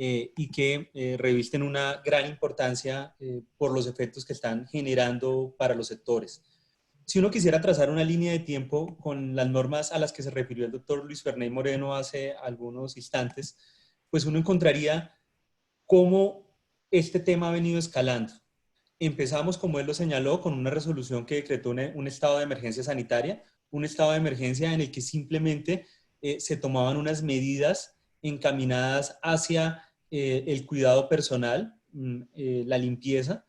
y que revisten una gran importancia por los efectos que están generando para los sectores. Si uno quisiera trazar una línea de tiempo con las normas a las que se refirió el doctor Luis Ferney Moreno hace algunos instantes, pues uno encontraría cómo este tema ha venido escalando. Empezamos, como él lo señaló, con una resolución que decretó un estado de emergencia sanitaria, un estado de emergencia en el que simplemente se tomaban unas medidas encaminadas hacia el cuidado personal, la limpieza,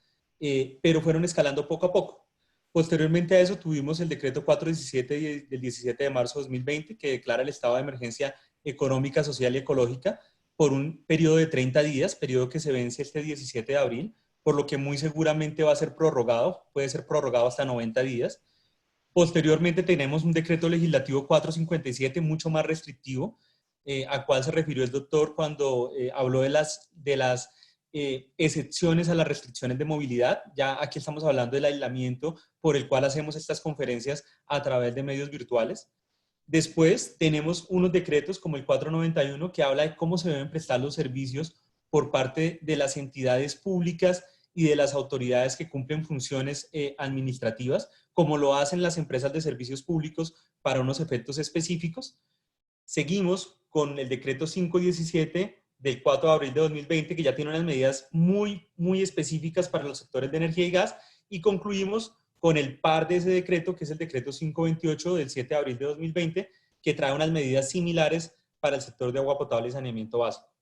pero fueron escalando poco a poco. Posteriormente a eso tuvimos el decreto 417 del 17 de marzo de 2020 que declara el estado de emergencia económica, social y ecológica por un periodo de 30 días, periodo que se vence este 17 de abril, por lo que muy seguramente va a ser prorrogado, puede ser prorrogado hasta 90 días. Posteriormente tenemos un decreto legislativo 457 mucho más restrictivo, al cual se refirió el doctor cuando habló de las excepciones a las restricciones de movilidad. Ya aquí estamos hablando del aislamiento por el cual hacemos estas conferencias a través de medios virtuales. Después tenemos unos decretos como el 491 que habla de cómo se deben prestar los servicios por parte de las entidades públicas y de las autoridades que cumplen funciones administrativas, como lo hacen las empresas de servicios públicos para unos efectos específicos. Seguimos con el decreto 517 del 4 de abril de 2020, que ya tiene unas medidas muy específicas para los sectores de energía y gas, y concluimos con el par de ese decreto, que es el decreto 528 del 7 de abril de 2020, que trae unas medidas similares para el sector de agua potable y saneamiento básico.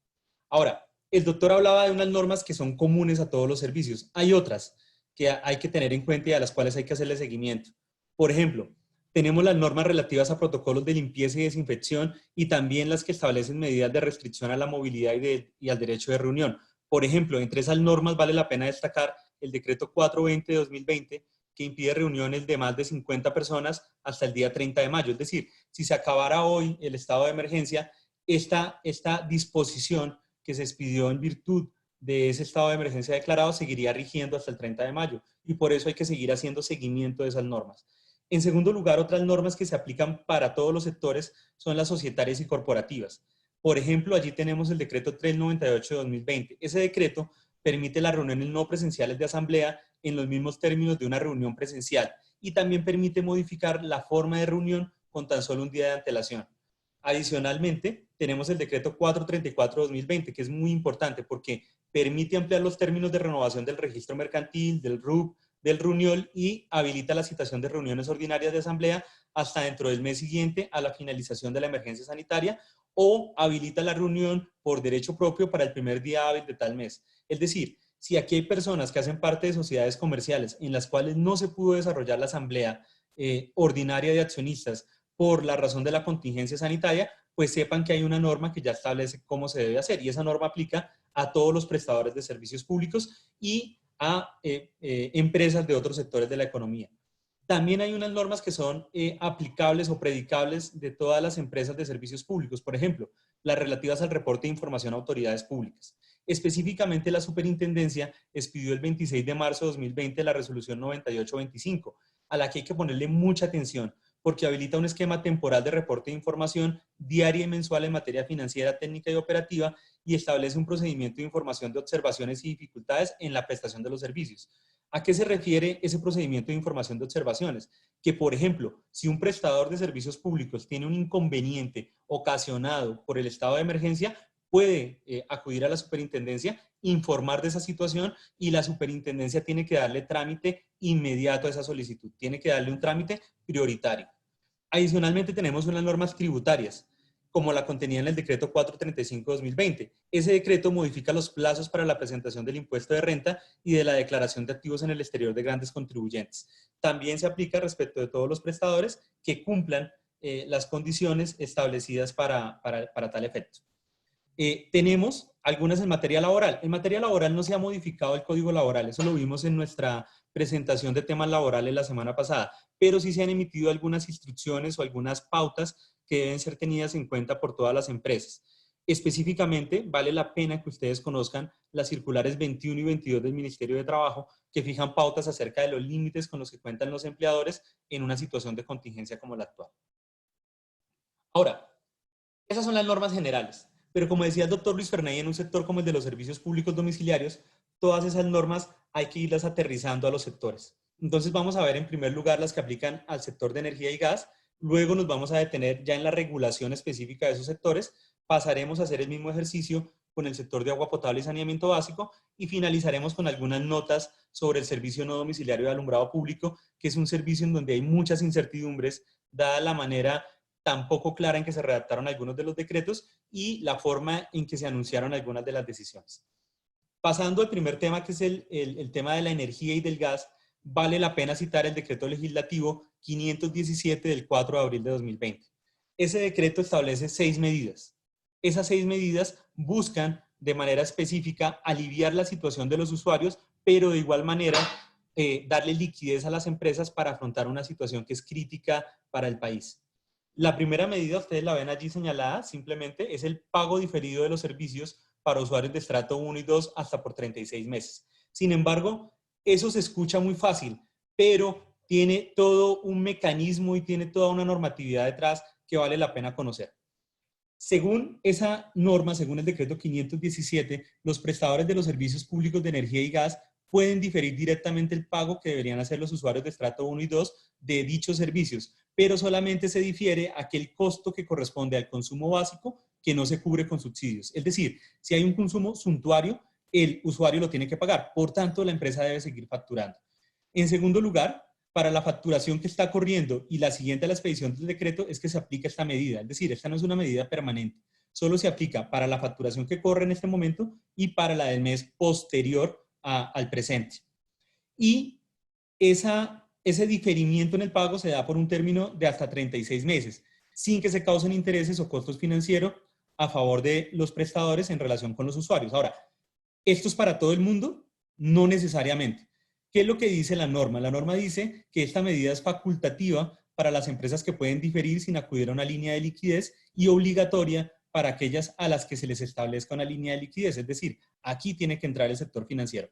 Ahora, el doctor hablaba de unas normas que son comunes a todos los servicios. Hay otras que hay que tener en cuenta y a las cuales hay que hacerle seguimiento. Por ejemplo, tenemos las normas relativas a protocolos de limpieza y desinfección y también las que establecen medidas de restricción a la movilidad y al derecho de reunión. Por ejemplo, entre esas normas vale la pena destacar el decreto 420 de 2020, que impide reuniones de más de 50 personas hasta el día 30 de mayo. Es decir, si se acabara hoy el estado de emergencia, esta disposición que se expidió en virtud de ese estado de emergencia declarado seguiría rigiendo hasta el 30 de mayo y por eso hay que seguir haciendo seguimiento de esas normas. En segundo lugar, otras normas que se aplican para todos los sectores son las societarias y corporativas. Por ejemplo, allí tenemos el decreto 398 de 2020. Ese decreto permite las reuniones no presenciales de asamblea en los mismos términos de una reunión presencial y también permite modificar la forma de reunión con tan solo un día de antelación. Adicionalmente, tenemos el decreto 434/2020, que es muy importante porque permite ampliar los términos de renovación del registro mercantil, del RUC, del RUNIOL y habilita la citación de reuniones ordinarias de asamblea hasta dentro del mes siguiente a la finalización de la emergencia sanitaria o habilita la reunión por derecho propio para el primer día hábil de tal mes. Es decir, si aquí hay personas que hacen parte de sociedades comerciales en las cuales no se pudo desarrollar la asamblea ordinaria de accionistas por la razón de la contingencia sanitaria, pues sepan que hay una norma que ya establece cómo se debe hacer y esa norma aplica a todos los prestadores de servicios públicos y a empresas de otros sectores de la economía. También hay unas normas que son aplicables o predicables de todas las empresas de servicios públicos, por ejemplo, las relativas al reporte de información a autoridades públicas. Específicamente, la superintendencia expidió el 26 de marzo de 2020 la resolución 9825, a la que hay que ponerle mucha atención, porque habilita un esquema temporal de reporte de información diaria y mensual en materia financiera, técnica y operativa y establece un procedimiento de información de observaciones y dificultades en la prestación de los servicios. ¿A qué se refiere ese procedimiento de información de observaciones? Que, por ejemplo, si un prestador de servicios públicos tiene un inconveniente ocasionado por el estado de emergencia, puede acudir a la superintendencia, informar de esa situación y la superintendencia tiene que darle trámite inmediato a esa solicitud, tiene que darle un trámite prioritario. Adicionalmente tenemos unas normas tributarias, como la contenida en el decreto 435/2020. Ese decreto modifica los plazos para la presentación del impuesto de renta y de la declaración de activos en el exterior de grandes contribuyentes. También se aplica respecto de todos los prestadores que cumplan las condiciones establecidas para tal efecto. Tenemos algunas en materia laboral. En materia laboral no se ha modificado el Código Laboral, eso lo vimos en nuestra presentación de temas laborales la semana pasada, pero sí se han emitido algunas instrucciones o algunas pautas que deben ser tenidas en cuenta por todas las empresas. Específicamente, vale la pena que ustedes conozcan las circulares 21 y 22 del Ministerio de Trabajo, que fijan pautas acerca de los límites con los que cuentan los empleadores en una situación de contingencia como la actual. Ahora, esas son las normas generales, pero como decía el doctor Luis Ferney, en un sector como el de los servicios públicos domiciliarios, todas esas normas hay que irlas aterrizando a los sectores. Entonces vamos a ver en primer lugar las que aplican al sector de energía y gas, luego nos vamos a detener ya en la regulación específica de esos sectores, pasaremos a hacer el mismo ejercicio con el sector de agua potable y saneamiento básico y finalizaremos con algunas notas sobre el servicio no domiciliario de alumbrado público, que es un servicio en donde hay muchas incertidumbres, dada la manera tan poco clara en que se redactaron algunos de los decretos y la forma en que se anunciaron algunas de las decisiones. Pasando al primer tema, que es el tema de la energía y del gas, vale la pena citar el decreto legislativo 517 del 4 de abril de 2020. Ese decreto establece 6 medidas. Esas 6 medidas buscan de manera específica aliviar la situación de los usuarios, pero de igual manera darle liquidez a las empresas para afrontar una situación que es crítica para el país. La primera medida, ustedes la ven allí señalada, simplemente es el pago diferido de los servicios para usuarios de estrato 1 y 2 hasta por 36 meses. Sin embargo, eso se escucha muy fácil, pero tiene todo un mecanismo y tiene toda una normatividad detrás que vale la pena conocer. Según esa norma, según el decreto 517, los prestadores de los servicios públicos de energía y gas pueden diferir directamente el pago que deberían hacer los usuarios de estrato 1 y 2 de dichos servicios, pero solamente se difiere aquel costo que corresponde al consumo básico que no se cubre con subsidios. Es decir, si hay un consumo suntuario, el usuario lo tiene que pagar, por tanto la empresa debe seguir facturando. En segundo lugar, para la facturación que está corriendo y la siguiente a la expedición del decreto es que se aplica esta medida, es decir, esta no es una medida permanente, solo se aplica para la facturación que corre en este momento y para la del mes posterior al presente. Y ese diferimiento en el pago se da por un término de hasta 36 meses, sin que se causen intereses o costos financieros a favor de los prestadores en relación con los usuarios. Ahora, ¿esto es para todo el mundo? No necesariamente. ¿Qué es lo que dice la norma? La norma dice que esta medida es facultativa para las empresas que pueden diferir sin acudir a una línea de liquidez y obligatoria para aquellas a las que se les establezca una línea de liquidez. Es decir, aquí tiene que entrar el sector financiero.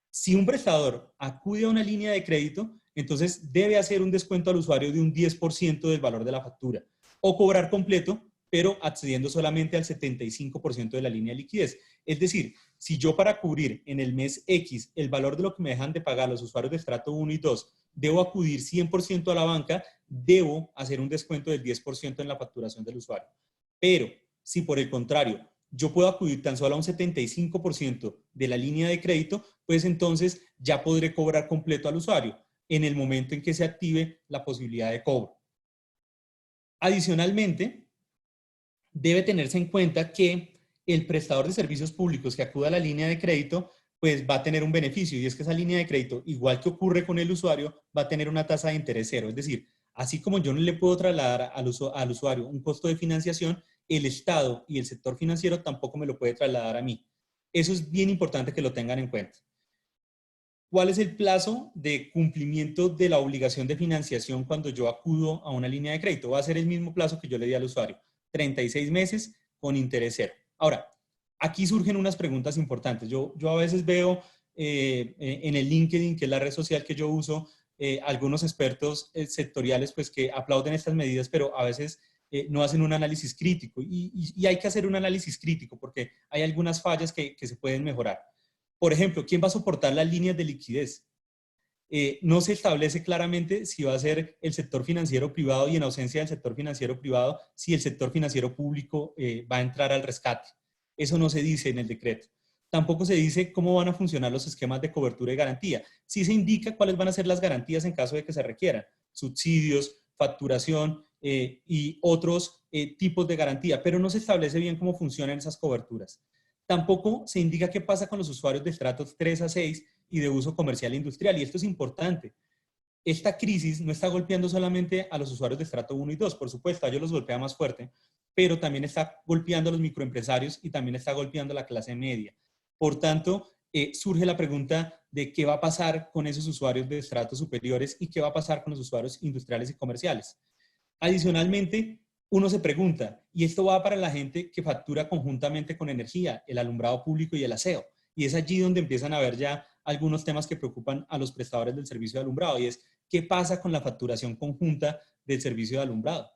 Si un prestador acude a una línea de crédito, entonces debe hacer un descuento al usuario de un 10% del valor de la factura o cobrar completo, pero accediendo solamente al 75% de la línea de liquidez. Es decir, si yo para cubrir en el mes X el valor de lo que me dejan de pagar los usuarios de estrato 1 y 2 debo acudir 100% a la banca, debo hacer un descuento del 10% en la facturación del usuario. Pero si por el contrario yo puedo acudir tan solo a un 75% de la línea de crédito, pues entonces ya podré cobrar completo al usuario en el momento en que se active la posibilidad de cobro. Adicionalmente, debe tenerse en cuenta que el prestador de servicios públicos que acuda a la línea de crédito pues va a tener un beneficio, y es que esa línea de crédito, igual que ocurre con el usuario, va a tener una tasa de interés cero. Es decir, así como yo no le puedo trasladar al usuario un costo de financiación, el Estado y el sector financiero tampoco me lo puede trasladar a mí. Eso es bien importante que lo tengan en cuenta. ¿Cuál es el plazo de cumplimiento de la obligación de financiación cuando yo acudo a una línea de crédito? Va a ser el mismo plazo que yo le di al usuario, 36 meses con interés cero. Ahora, aquí surgen unas preguntas importantes. Yo a veces veo en el LinkedIn, que es la red social que yo uso, algunos expertos sectoriales pues, que aplauden estas medidas, pero a veces no hacen un análisis crítico. Y hay que hacer un análisis crítico porque hay algunas fallas que se pueden mejorar. Por ejemplo, ¿quién va a soportar las líneas de liquidez? No se establece claramente si va a ser el sector financiero privado, y en ausencia del sector financiero privado, si el sector financiero público va a entrar al rescate. Eso no se dice en el decreto. Tampoco se dice cómo van a funcionar los esquemas de cobertura y garantía. Sí se indica cuáles van a ser las garantías en caso de que se requieran: subsidios, facturación y otros tipos de garantía, pero no se establece bien cómo funcionan esas coberturas. Tampoco se indica qué pasa con los usuarios de estratos 3 a 6 y de uso comercial e industrial. Y esto es importante. Esta crisis no está golpeando solamente a los usuarios de estrato 1 y 2, por supuesto, a ellos los golpea más fuerte, pero también está golpeando a los microempresarios y también está golpeando a la clase media. Por tanto, surge la pregunta de qué va a pasar con esos usuarios de estratos superiores y qué va a pasar con los usuarios industriales y comerciales. Adicionalmente, uno se pregunta, y esto va para la gente que factura conjuntamente con energía, el alumbrado público y el aseo, y es allí donde empiezan a haber ya algunos temas que preocupan a los prestadores del servicio de alumbrado, y es qué pasa con la facturación conjunta del servicio de alumbrado.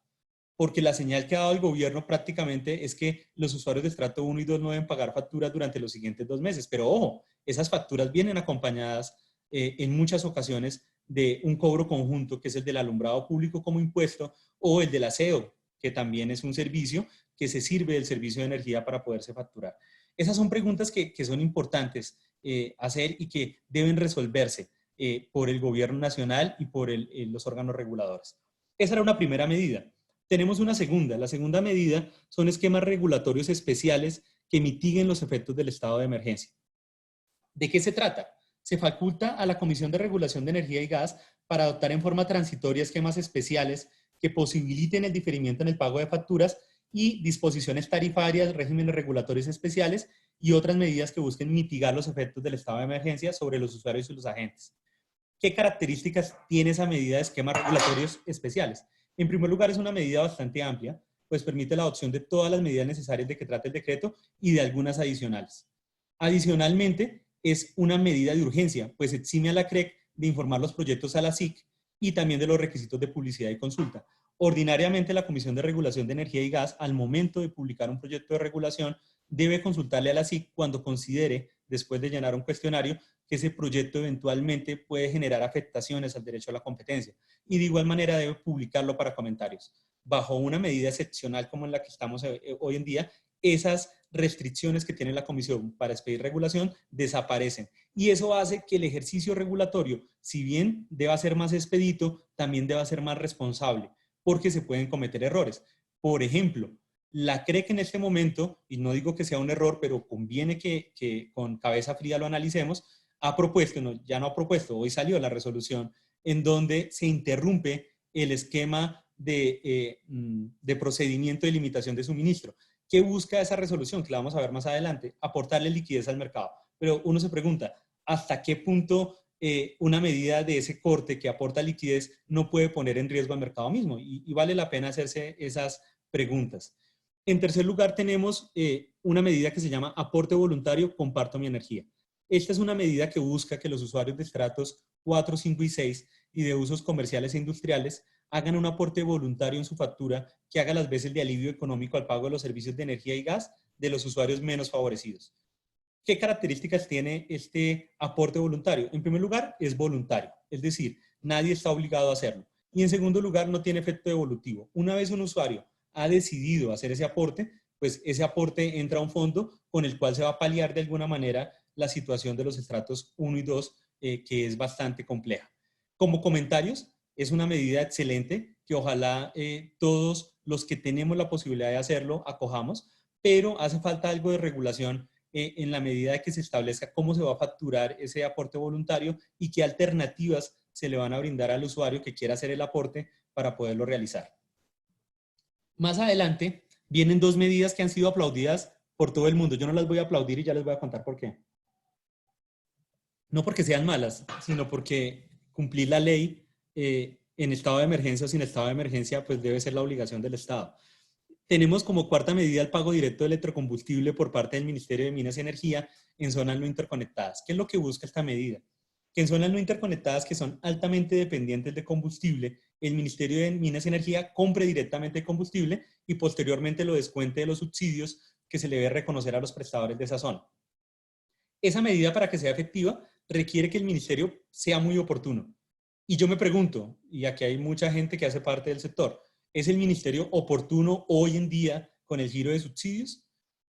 Porque la señal que ha dado el gobierno prácticamente es que los usuarios de estrato 1 y 2 no deben pagar facturas durante los siguientes 2 meses, pero ojo, esas facturas vienen acompañadas en muchas ocasiones de un cobro conjunto, que es el del alumbrado público como impuesto, o el del aseo, que también es un servicio que se sirve del servicio de energía para poderse facturar. Esas son preguntas que son importantes hacer y que deben resolverse por el gobierno nacional y por los órganos reguladores. Esa era una primera medida. Tenemos una segunda. La segunda medida son esquemas regulatorios especiales que mitiguen los efectos del estado de emergencia. ¿De qué se trata? Se faculta a la Comisión de Regulación de Energía y Gas para adoptar en forma transitoria esquemas especiales que posibiliten el diferimiento en el pago de facturas y disposiciones tarifarias, regímenes regulatorios especiales y otras medidas que busquen mitigar los efectos del estado de emergencia sobre los usuarios y los agentes. ¿Qué características tiene esa medida de esquemas regulatorios especiales? En primer lugar, es una medida bastante amplia, pues permite la adopción de todas las medidas necesarias de que trata el decreto y de algunas adicionales. Adicionalmente, es una medida de urgencia, pues exime a la CREC de informar los proyectos a la SIC y también de los requisitos de publicidad y consulta. Ordinariamente, la Comisión de Regulación de Energía y Gas, al momento de publicar un proyecto de regulación, debe consultarle a la SIC cuando considere, después de llenar un cuestionario, que ese proyecto eventualmente puede generar afectaciones al derecho a la competencia. Y de igual manera debe publicarlo para comentarios. Bajo una medida excepcional como en la que estamos hoy en día, esas restricciones que tiene la Comisión para expedir regulación desaparecen. Y eso hace que el ejercicio regulatorio, si bien deba ser más expedito, también deba ser más responsable, porque se pueden cometer errores. Por ejemplo, la CREC en este momento, y no digo que sea un error, pero conviene que con cabeza fría lo analicemos, ha propuesto, ya no ha propuesto, hoy salió la resolución, en donde se interrumpe el esquema de procedimiento de limitación de suministro. ¿Qué busca esa resolución? Que la vamos a ver más adelante, aportarle liquidez al mercado. Pero uno se pregunta, ¿hasta qué punto una medida de ese corte que aporta liquidez no puede poner en riesgo al mercado mismo? Y vale la pena hacerse esas preguntas. En tercer lugar, tenemos una medida que se llama aporte voluntario, comparto mi energía. Esta es una medida que busca que los usuarios de estratos 4, 5 y 6 y de usos comerciales e industriales hagan un aporte voluntario en su factura que haga las veces de alivio económico al pago de los servicios de energía y gas de los usuarios menos favorecidos. ¿Qué características tiene este aporte voluntario? En primer lugar, es voluntario, es decir, nadie está obligado a hacerlo. Y en segundo lugar, no tiene efecto devolutivo. Una vez un usuario ha decidido hacer ese aporte, pues ese aporte entra a un fondo con el cual se va a paliar de alguna manera la situación de los estratos 1 y 2, que es bastante compleja. Como comentarios, es una medida excelente que ojalá todos los que tenemos la posibilidad de hacerlo acojamos, pero hace falta algo de regulación en la medida de que se establezca cómo se va a facturar ese aporte voluntario y qué alternativas se le van a brindar al usuario que quiera hacer el aporte para poderlo realizar. Más adelante vienen dos medidas que han sido aplaudidas por todo el mundo. Yo no las voy a aplaudir y ya les voy a contar por qué. No porque sean malas, sino porque cumplir la ley en estado de emergencia o sin estado de emergencia, pues debe ser la obligación del Estado. Tenemos como cuarta medida el pago directo de electrocombustible por parte del Ministerio de Minas y Energía en zonas no interconectadas. ¿Qué es lo que busca esta medida? Que en zonas no interconectadas que son altamente dependientes de combustible, el Ministerio de Minas y Energía compre directamente combustible y posteriormente lo descuente de los subsidios que se le debe reconocer a los prestadores de esa zona. Esa medida, para que sea efectiva, requiere que el ministerio sea muy oportuno. Y yo me pregunto, y aquí hay mucha gente que hace parte del sector, ¿es el ministerio oportuno hoy en día con el giro de subsidios?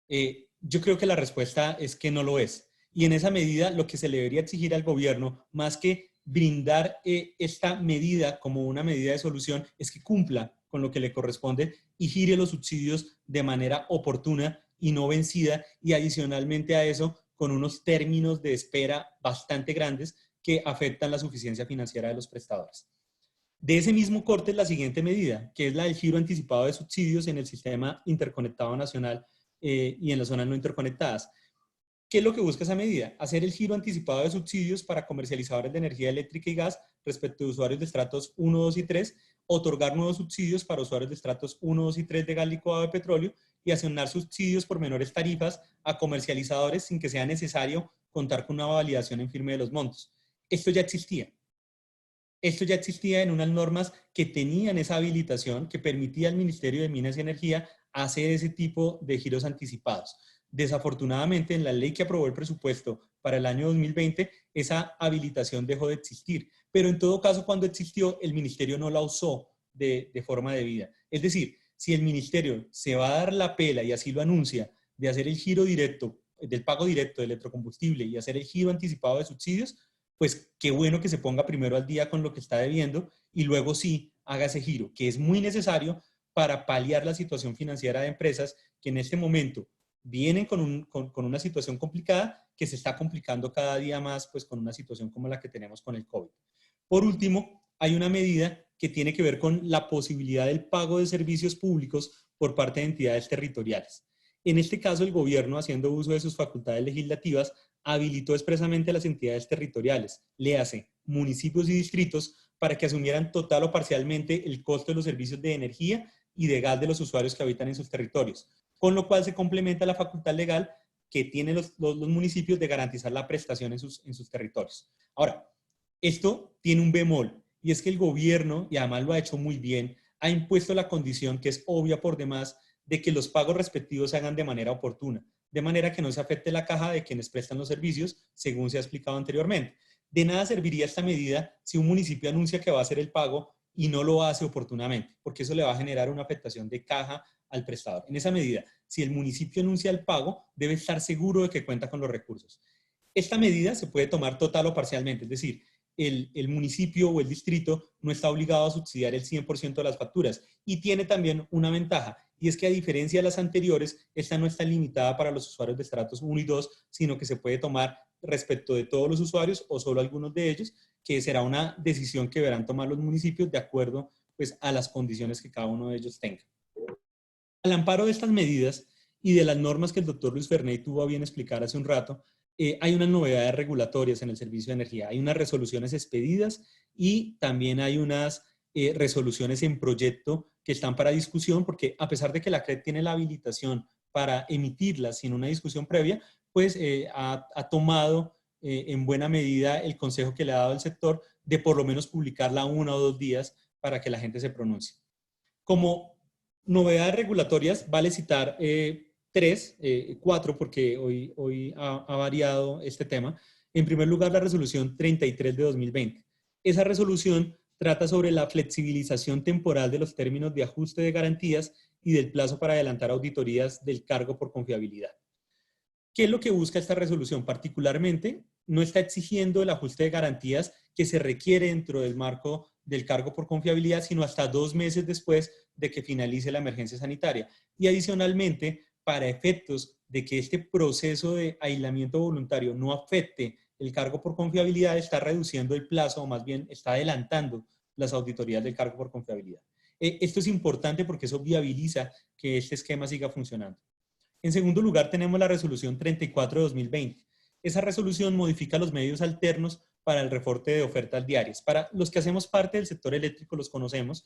Yo creo que la respuesta es que no lo es. Y en esa medida, lo que se le debería exigir al gobierno, más que brindar esta medida como una medida de solución, es que cumpla con lo que le corresponde y gire los subsidios de manera oportuna y no vencida, y adicionalmente a eso, con unos términos de espera bastante grandes que afectan la suficiencia financiera de los prestadores. De ese mismo corte es la siguiente medida, que es la del giro anticipado de subsidios en el sistema interconectado nacional y en las zonas no interconectadas. ¿Qué es lo que busca esa medida? Hacer el giro anticipado de subsidios para comercializadores de energía eléctrica y gas respecto de usuarios de estratos 1, 2 y 3, otorgar nuevos subsidios para usuarios de estratos 1, 2 y 3 de gas licuado de petróleo y asignar subsidios por menores tarifas a comercializadores sin que sea necesario contar con una validación en firme de los montos. Esto ya existía. Esto ya existía en unas normas que tenían esa habilitación que permitía al Ministerio de Minas y Energía hacer ese tipo de giros anticipados. Desafortunadamente, en la ley que aprobó el presupuesto para el año 2020, esa habilitación dejó de existir. Pero en todo caso, cuando existió, el ministerio no la usó de forma debida. Es decir, si el ministerio se va a dar la pela, y así lo anuncia, de hacer el giro directo, del pago directo de electrocombustible y hacer el giro anticipado de subsidios, pues qué bueno que se ponga primero al día con lo que está debiendo y luego sí haga ese giro, que es muy necesario para paliar la situación financiera de empresas que en este momento vienen con una situación complicada que se está complicando cada día más, pues con una situación como la que tenemos con el COVID. Por último, hay una medida que tiene que ver con la posibilidad del pago de servicios públicos por parte de entidades territoriales. En este caso, el gobierno, haciendo uso de sus facultades legislativas, habilitó expresamente a las entidades territoriales, léase, municipios y distritos, para que asumieran total o parcialmente el costo de los servicios de energía y de gas de los usuarios que habitan en sus territorios, con lo cual se complementa la facultad legal que tienen los municipios de garantizar la prestación en sus territorios. Ahora, esto tiene un bemol, y es que el gobierno, y además lo ha hecho muy bien, ha impuesto la condición que es obvia por demás de que los pagos respectivos se hagan de manera oportuna, de manera que no se afecte la caja de quienes prestan los servicios, según se ha explicado anteriormente. De nada serviría esta medida si un municipio anuncia que va a hacer el pago y no lo hace oportunamente, porque eso le va a generar una afectación de caja al prestador. En esa medida, si el municipio anuncia el pago, debe estar seguro de que cuenta con los recursos. Esta medida se puede tomar total o parcialmente, es decir, el municipio o el distrito no está obligado a subsidiar el 100% de las facturas, y tiene también una ventaja, y es que a diferencia de las anteriores, esta no está limitada para los usuarios de estratos 1 y 2, sino que se puede tomar respecto de todos los usuarios o solo algunos de ellos, que será una decisión que deberán tomar los municipios de acuerdo, pues, a las condiciones que cada uno de ellos tenga. Al amparo de estas medidas y de las normas que el doctor Luis Ferney tuvo a bien explicar hace un rato, hay unas novedades regulatorias en el servicio de energía. Hay unas resoluciones expedidas y también hay unas resoluciones en proyecto que están para discusión, porque a pesar de que la CREG tiene la habilitación para emitirlas sin una discusión previa, pues ha tomado en buena medida el consejo que le ha dado el sector de por lo menos publicarla 1 o 2 días para que la gente se pronuncie. Como novedades regulatorias vale citar 4, porque hoy ha variado este tema. En primer lugar, la resolución 33 de 2020. Esa resolución trata sobre la flexibilización temporal de los términos de ajuste de garantías y del plazo para adelantar auditorías del cargo por confiabilidad. ¿Qué es lo que busca esta resolución? Particularmente, no está exigiendo el ajuste de garantías que se requiere dentro del marco del cargo por confiabilidad, sino hasta 2 meses después de que finalice la emergencia sanitaria. Y adicionalmente, para efectos de que este proceso de aislamiento voluntario no afecte el cargo por confiabilidad, está reduciendo el plazo, o más bien está adelantando las auditorías del cargo por confiabilidad. Esto es importante porque eso viabiliza que este esquema siga funcionando. En segundo lugar, tenemos la resolución 34 de 2020. Esa resolución modifica los medios alternos para el reporte de ofertas diarias. Para los que hacemos parte del sector eléctrico, los conocemos,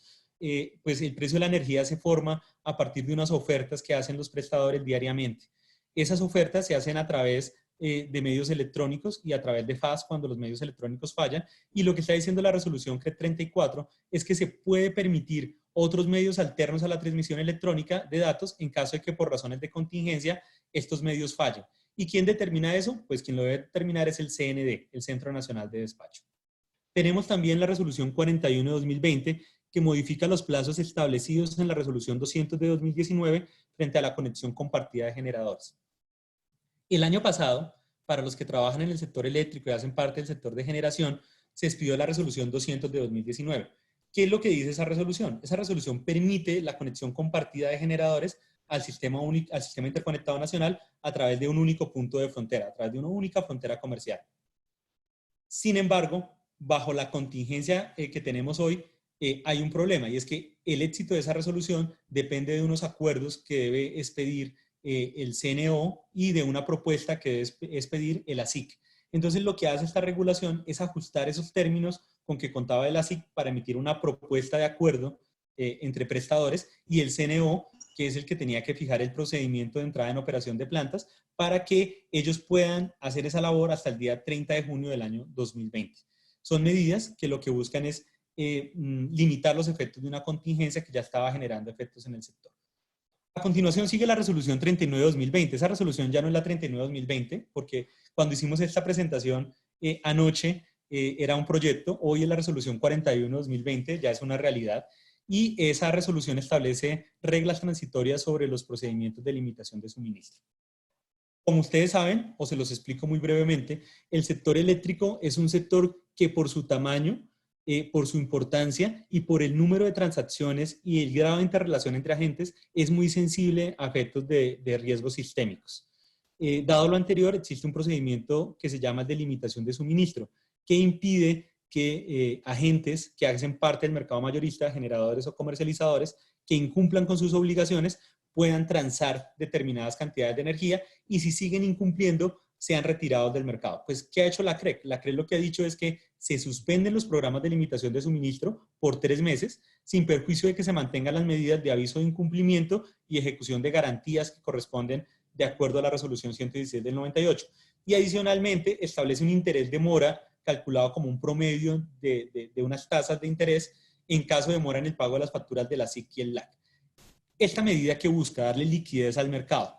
pues el precio de la energía se forma a partir de unas ofertas que hacen los prestadores diariamente. Esas ofertas se hacen a través de medios electrónicos y a través de FAS cuando los medios electrónicos fallan. Y lo que está diciendo la resolución 34 es que se puede permitir otros medios alternos a la transmisión electrónica de datos en caso de que por razones de contingencia estos medios fallen. ¿Y quién determina eso? Pues quien lo debe determinar es el CND, el Centro Nacional de Despacho. Tenemos también la resolución 41 de 2020 que modifica los plazos establecidos en la resolución 200 de 2019 frente a la conexión compartida de generadores. El año pasado, para los que trabajan en el sector eléctrico y hacen parte del sector de generación, se expidió la resolución 200 de 2019. ¿Qué es lo que dice esa resolución? Esa resolución permite la conexión compartida de generadores al sistema interconectado nacional a través de un único punto de frontera, a través de una única frontera comercial. Sin embargo, bajo la contingencia que tenemos hoy, hay un problema, y es que el éxito de esa resolución depende de unos acuerdos que debe expedir el CNO y de una propuesta que debe expedir el ASIC. Entonces, lo que hace esta regulación es ajustar esos términos con que contaba el ASIC para emitir una propuesta de acuerdo entre prestadores y el CNO, que es el que tenía que fijar el procedimiento de entrada en operación de plantas para que ellos puedan hacer esa labor hasta el día 30 de junio del año 2020. Son medidas que lo que buscan es limitar los efectos de una contingencia que ya estaba generando efectos en el sector. A continuación sigue la resolución 39 de 2020. Esa resolución ya no es la 39 de 2020, porque cuando hicimos esta presentación anoche era un proyecto, hoy es la resolución 41 de 2020, ya es una realidad, y esa resolución establece reglas transitorias sobre los procedimientos de limitación de suministro. Como ustedes saben, o se los explico muy brevemente, el sector eléctrico es un sector que por su tamaño, por su importancia y por el número de transacciones y el grado de interrelación entre agentes, es muy sensible a efectos de riesgos sistémicos. Dado lo anterior, existe un procedimiento que se llama de limitación de suministro, que impide que agentes que hacen parte del mercado mayorista, generadores o comercializadores, que incumplan con sus obligaciones, puedan transar determinadas cantidades de energía y si siguen incumpliendo, sean retirados del mercado. Pues, ¿qué ha hecho la CREC? La CREC lo que ha dicho es que se suspenden los programas de limitación de suministro por 3 meses, sin perjuicio de que se mantengan las medidas de aviso de incumplimiento y ejecución de garantías que corresponden de acuerdo a la resolución 116 del 98. Y adicionalmente establece un interés de mora calculado como un promedio de unas tasas de interés en caso de mora en el pago de las facturas de la SIC y el LAC. Esta medida que busca darle liquidez al mercado,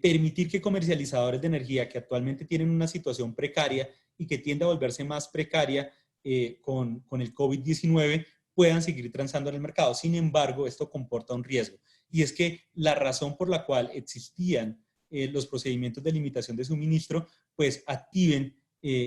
permitir que comercializadores de energía que actualmente tienen una situación precaria y que tiende a volverse más precaria con el COVID-19 puedan seguir transando en el mercado. Sin embargo, esto comporta un riesgo y es que la razón por la cual existían los procedimientos de limitación de suministro pues activen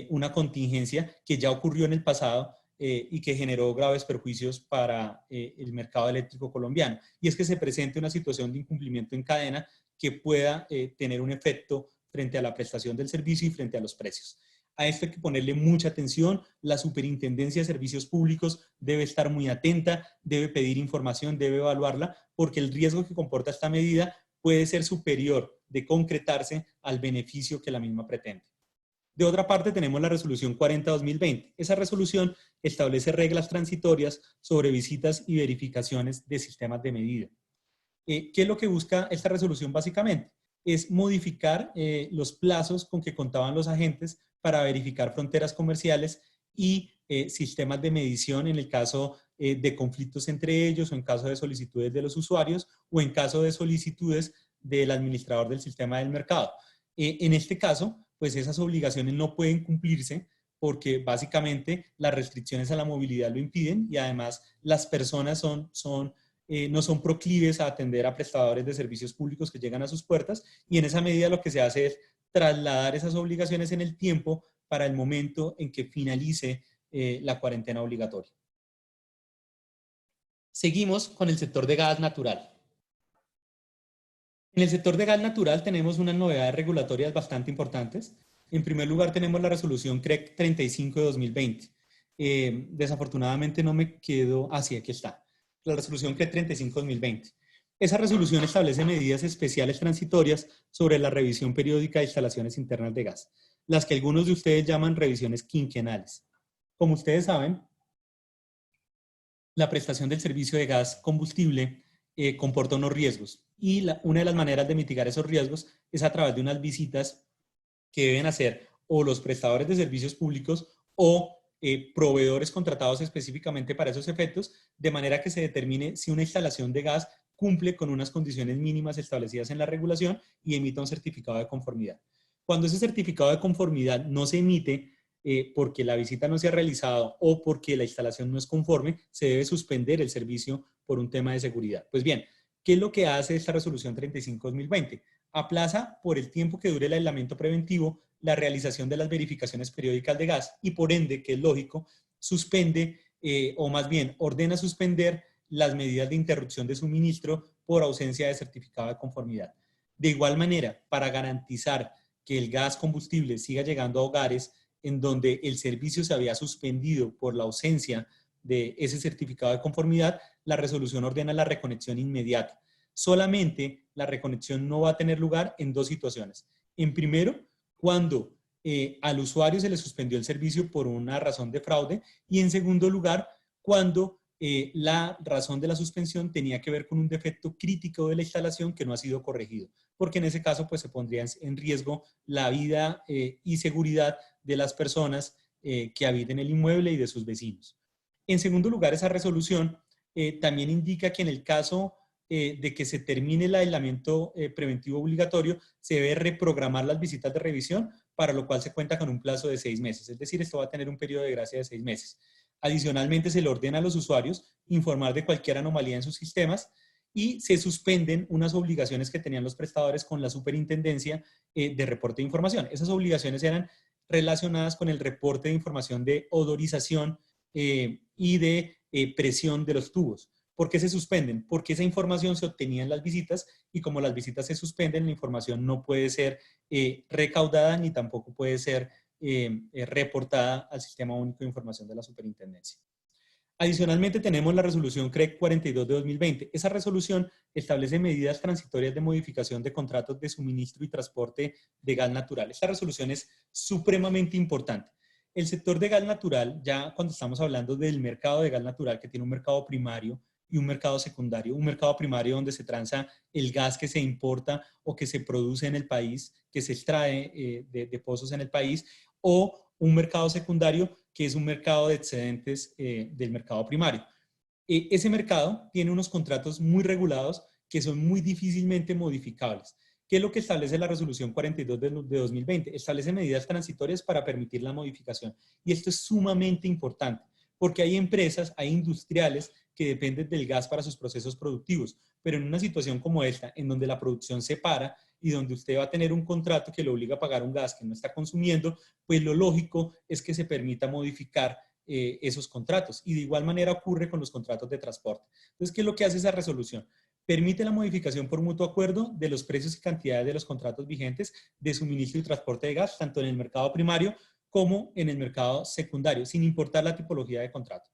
una contingencia que ya ocurrió en el pasado y que generó graves perjuicios para el mercado eléctrico colombiano. Y es que se presente una situación de incumplimiento en cadena que pueda tener un efecto frente a la prestación del servicio y frente a los precios. A esto hay que ponerle mucha atención. La Superintendencia de Servicios Públicos debe estar muy atenta, debe pedir información, debe evaluarla, porque el riesgo que comporta esta medida puede ser superior de concretarse al beneficio que la misma pretende. De otra parte, tenemos la resolución 40-2020. Esa resolución establece reglas transitorias sobre visitas y verificaciones de sistemas de medida. ¿Qué es lo que busca esta resolución básicamente? Es modificar los plazos con que contaban los agentes para verificar fronteras comerciales y sistemas de medición en el caso de conflictos entre ellos o en caso de solicitudes de los usuarios o en caso de solicitudes del administrador del sistema del mercado. En este caso, pues esas obligaciones no pueden cumplirse porque básicamente las restricciones a la movilidad lo impiden y además las personas no son proclives a atender a prestadores de servicios públicos que llegan a sus puertas, y en esa medida lo que se hace es trasladar esas obligaciones en el tiempo para el momento en que finalice la cuarentena obligatoria. Seguimos con el sector de gas natural. En el sector de gas natural tenemos unas novedades regulatorias bastante importantes. En primer lugar tenemos la resolución CREC 35 de 2020. Desafortunadamente no me quedo... sí, aquí está. La resolución CREC 35 de 2020. Esa resolución establece medidas especiales transitorias sobre la revisión periódica de instalaciones internas de gas, las que algunos de ustedes llaman revisiones quinquenales. Como ustedes saben, la prestación del servicio de gas combustible comporta unos riesgos, y una de las maneras de mitigar esos riesgos es a través de unas visitas que deben hacer o los prestadores de servicios públicos o proveedores contratados específicamente para esos efectos, de manera que se determine si una instalación de gas cumple con unas condiciones mínimas establecidas en la regulación y emita un certificado de conformidad. Cuando ese certificado de conformidad no se emite porque la visita no se ha realizado o porque la instalación no es conforme, se debe suspender el servicio por un tema de seguridad. Pues bien, ¿qué es lo que hace esta resolución 35-2020? Aplaza por el tiempo que dure el aislamiento preventivo la realización de las verificaciones periódicas de gas y, por ende, que es lógico, suspende o más bien ordena suspender las medidas de interrupción de suministro por ausencia de certificado de conformidad. De igual manera, para garantizar que el gas combustible siga llegando a hogares en donde el servicio se había suspendido por la ausencia de ese certificado de conformidad, la resolución ordena la reconexión inmediata. Solamente la reconexión no va a tener lugar en dos situaciones. En primero, cuando al usuario se le suspendió el servicio por una razón de fraude, y en segundo lugar, cuando la razón de la suspensión tenía que ver con un defecto crítico de la instalación que no ha sido corregido, porque en ese caso pues, se pondría en riesgo la vida y seguridad de las personas que habiten el inmueble y de sus vecinos. En segundo lugar, esa resolución también indica que en el caso de que se termine el aislamiento preventivo obligatorio, se debe reprogramar las visitas de revisión, para lo cual se cuenta con un plazo de 6 meses. Es decir, esto va a tener un periodo de gracia de 6 meses. Adicionalmente, se le ordena a los usuarios informar de cualquier anomalía en sus sistemas y se suspenden unas obligaciones que tenían los prestadores con la superintendencia de reporte de información. Esas obligaciones eran relacionadas con el reporte de información de odorización y de presión de los tubos. ¿Por qué se suspenden? Porque esa información se obtenía en las visitas y como las visitas se suspenden, la información no puede ser recaudada ni tampoco puede ser reportada al Sistema Único de Información de la Superintendencia. Adicionalmente tenemos la resolución CREC 42 de 2020. Esa resolución establece medidas transitorias de modificación de contratos de suministro y transporte de gas natural. Esta resolución es supremamente importante. El sector de gas natural, ya cuando estamos hablando del mercado de gas natural, que tiene un mercado primario y un mercado secundario, un mercado primario donde se transa el gas que se importa o que se produce en el país, que se extrae de pozos en el país, o un mercado secundario que es un mercado de excedentes del mercado primario. Ese mercado tiene unos contratos muy regulados que son muy difícilmente modificables. ¿Qué es lo que establece la resolución 42 de 2020? Establece medidas transitorias para permitir la modificación. Y esto es sumamente importante, porque hay empresas, hay industriales que dependen del gas para sus procesos productivos, pero en una situación como esta, en donde la producción se para y donde usted va a tener un contrato que le obliga a pagar un gas que no está consumiendo, pues lo lógico es que se permita modificar esos contratos. Y de igual manera ocurre con los contratos de transporte. Entonces, ¿qué es lo que hace esa resolución? Permite la modificación por mutuo acuerdo de los precios y cantidades de los contratos vigentes de suministro y transporte de gas, tanto en el mercado primario como en el mercado secundario, sin importar la tipología de contrato.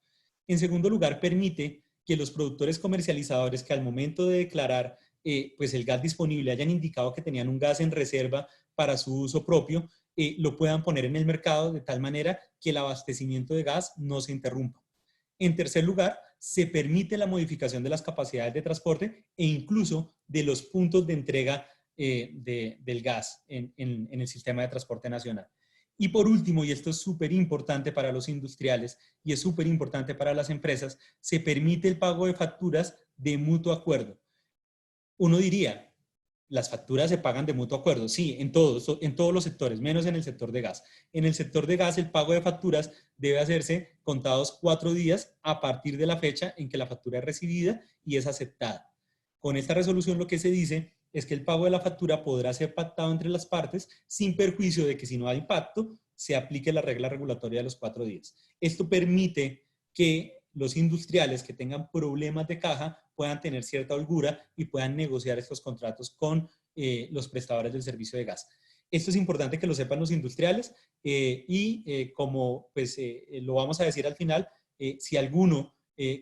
En segundo lugar, permite que los productores comercializadores que al momento de declarar pues el gas disponible hayan indicado que tenían un gas en reserva para su uso propio, lo puedan poner en el mercado de tal manera que el abastecimiento de gas no se interrumpa. En tercer lugar, se permite la modificación de las capacidades de transporte e incluso de los puntos de entrega del gas en el sistema de transporte nacional. Y por último, y esto es súper importante para los industriales y es súper importante para las empresas, se permite el pago de facturas de mutuo acuerdo. Uno diría, las facturas se pagan de mutuo acuerdo. Sí, en todos los sectores, menos en el sector de gas. En el sector de gas, el pago de facturas debe hacerse contados 4 días a partir de la fecha en que la factura es recibida y es aceptada. Con esta resolución lo que se dice es que el pago de la factura podrá ser pactado entre las partes sin perjuicio de que si no hay pacto, se aplique la regla regulatoria de los 4 días. Esto permite que los industriales que tengan problemas de caja puedan tener cierta holgura y puedan negociar estos contratos con los prestadores del servicio de gas. Esto es importante que lo sepan los industriales como pues, lo vamos a decir al final, si alguno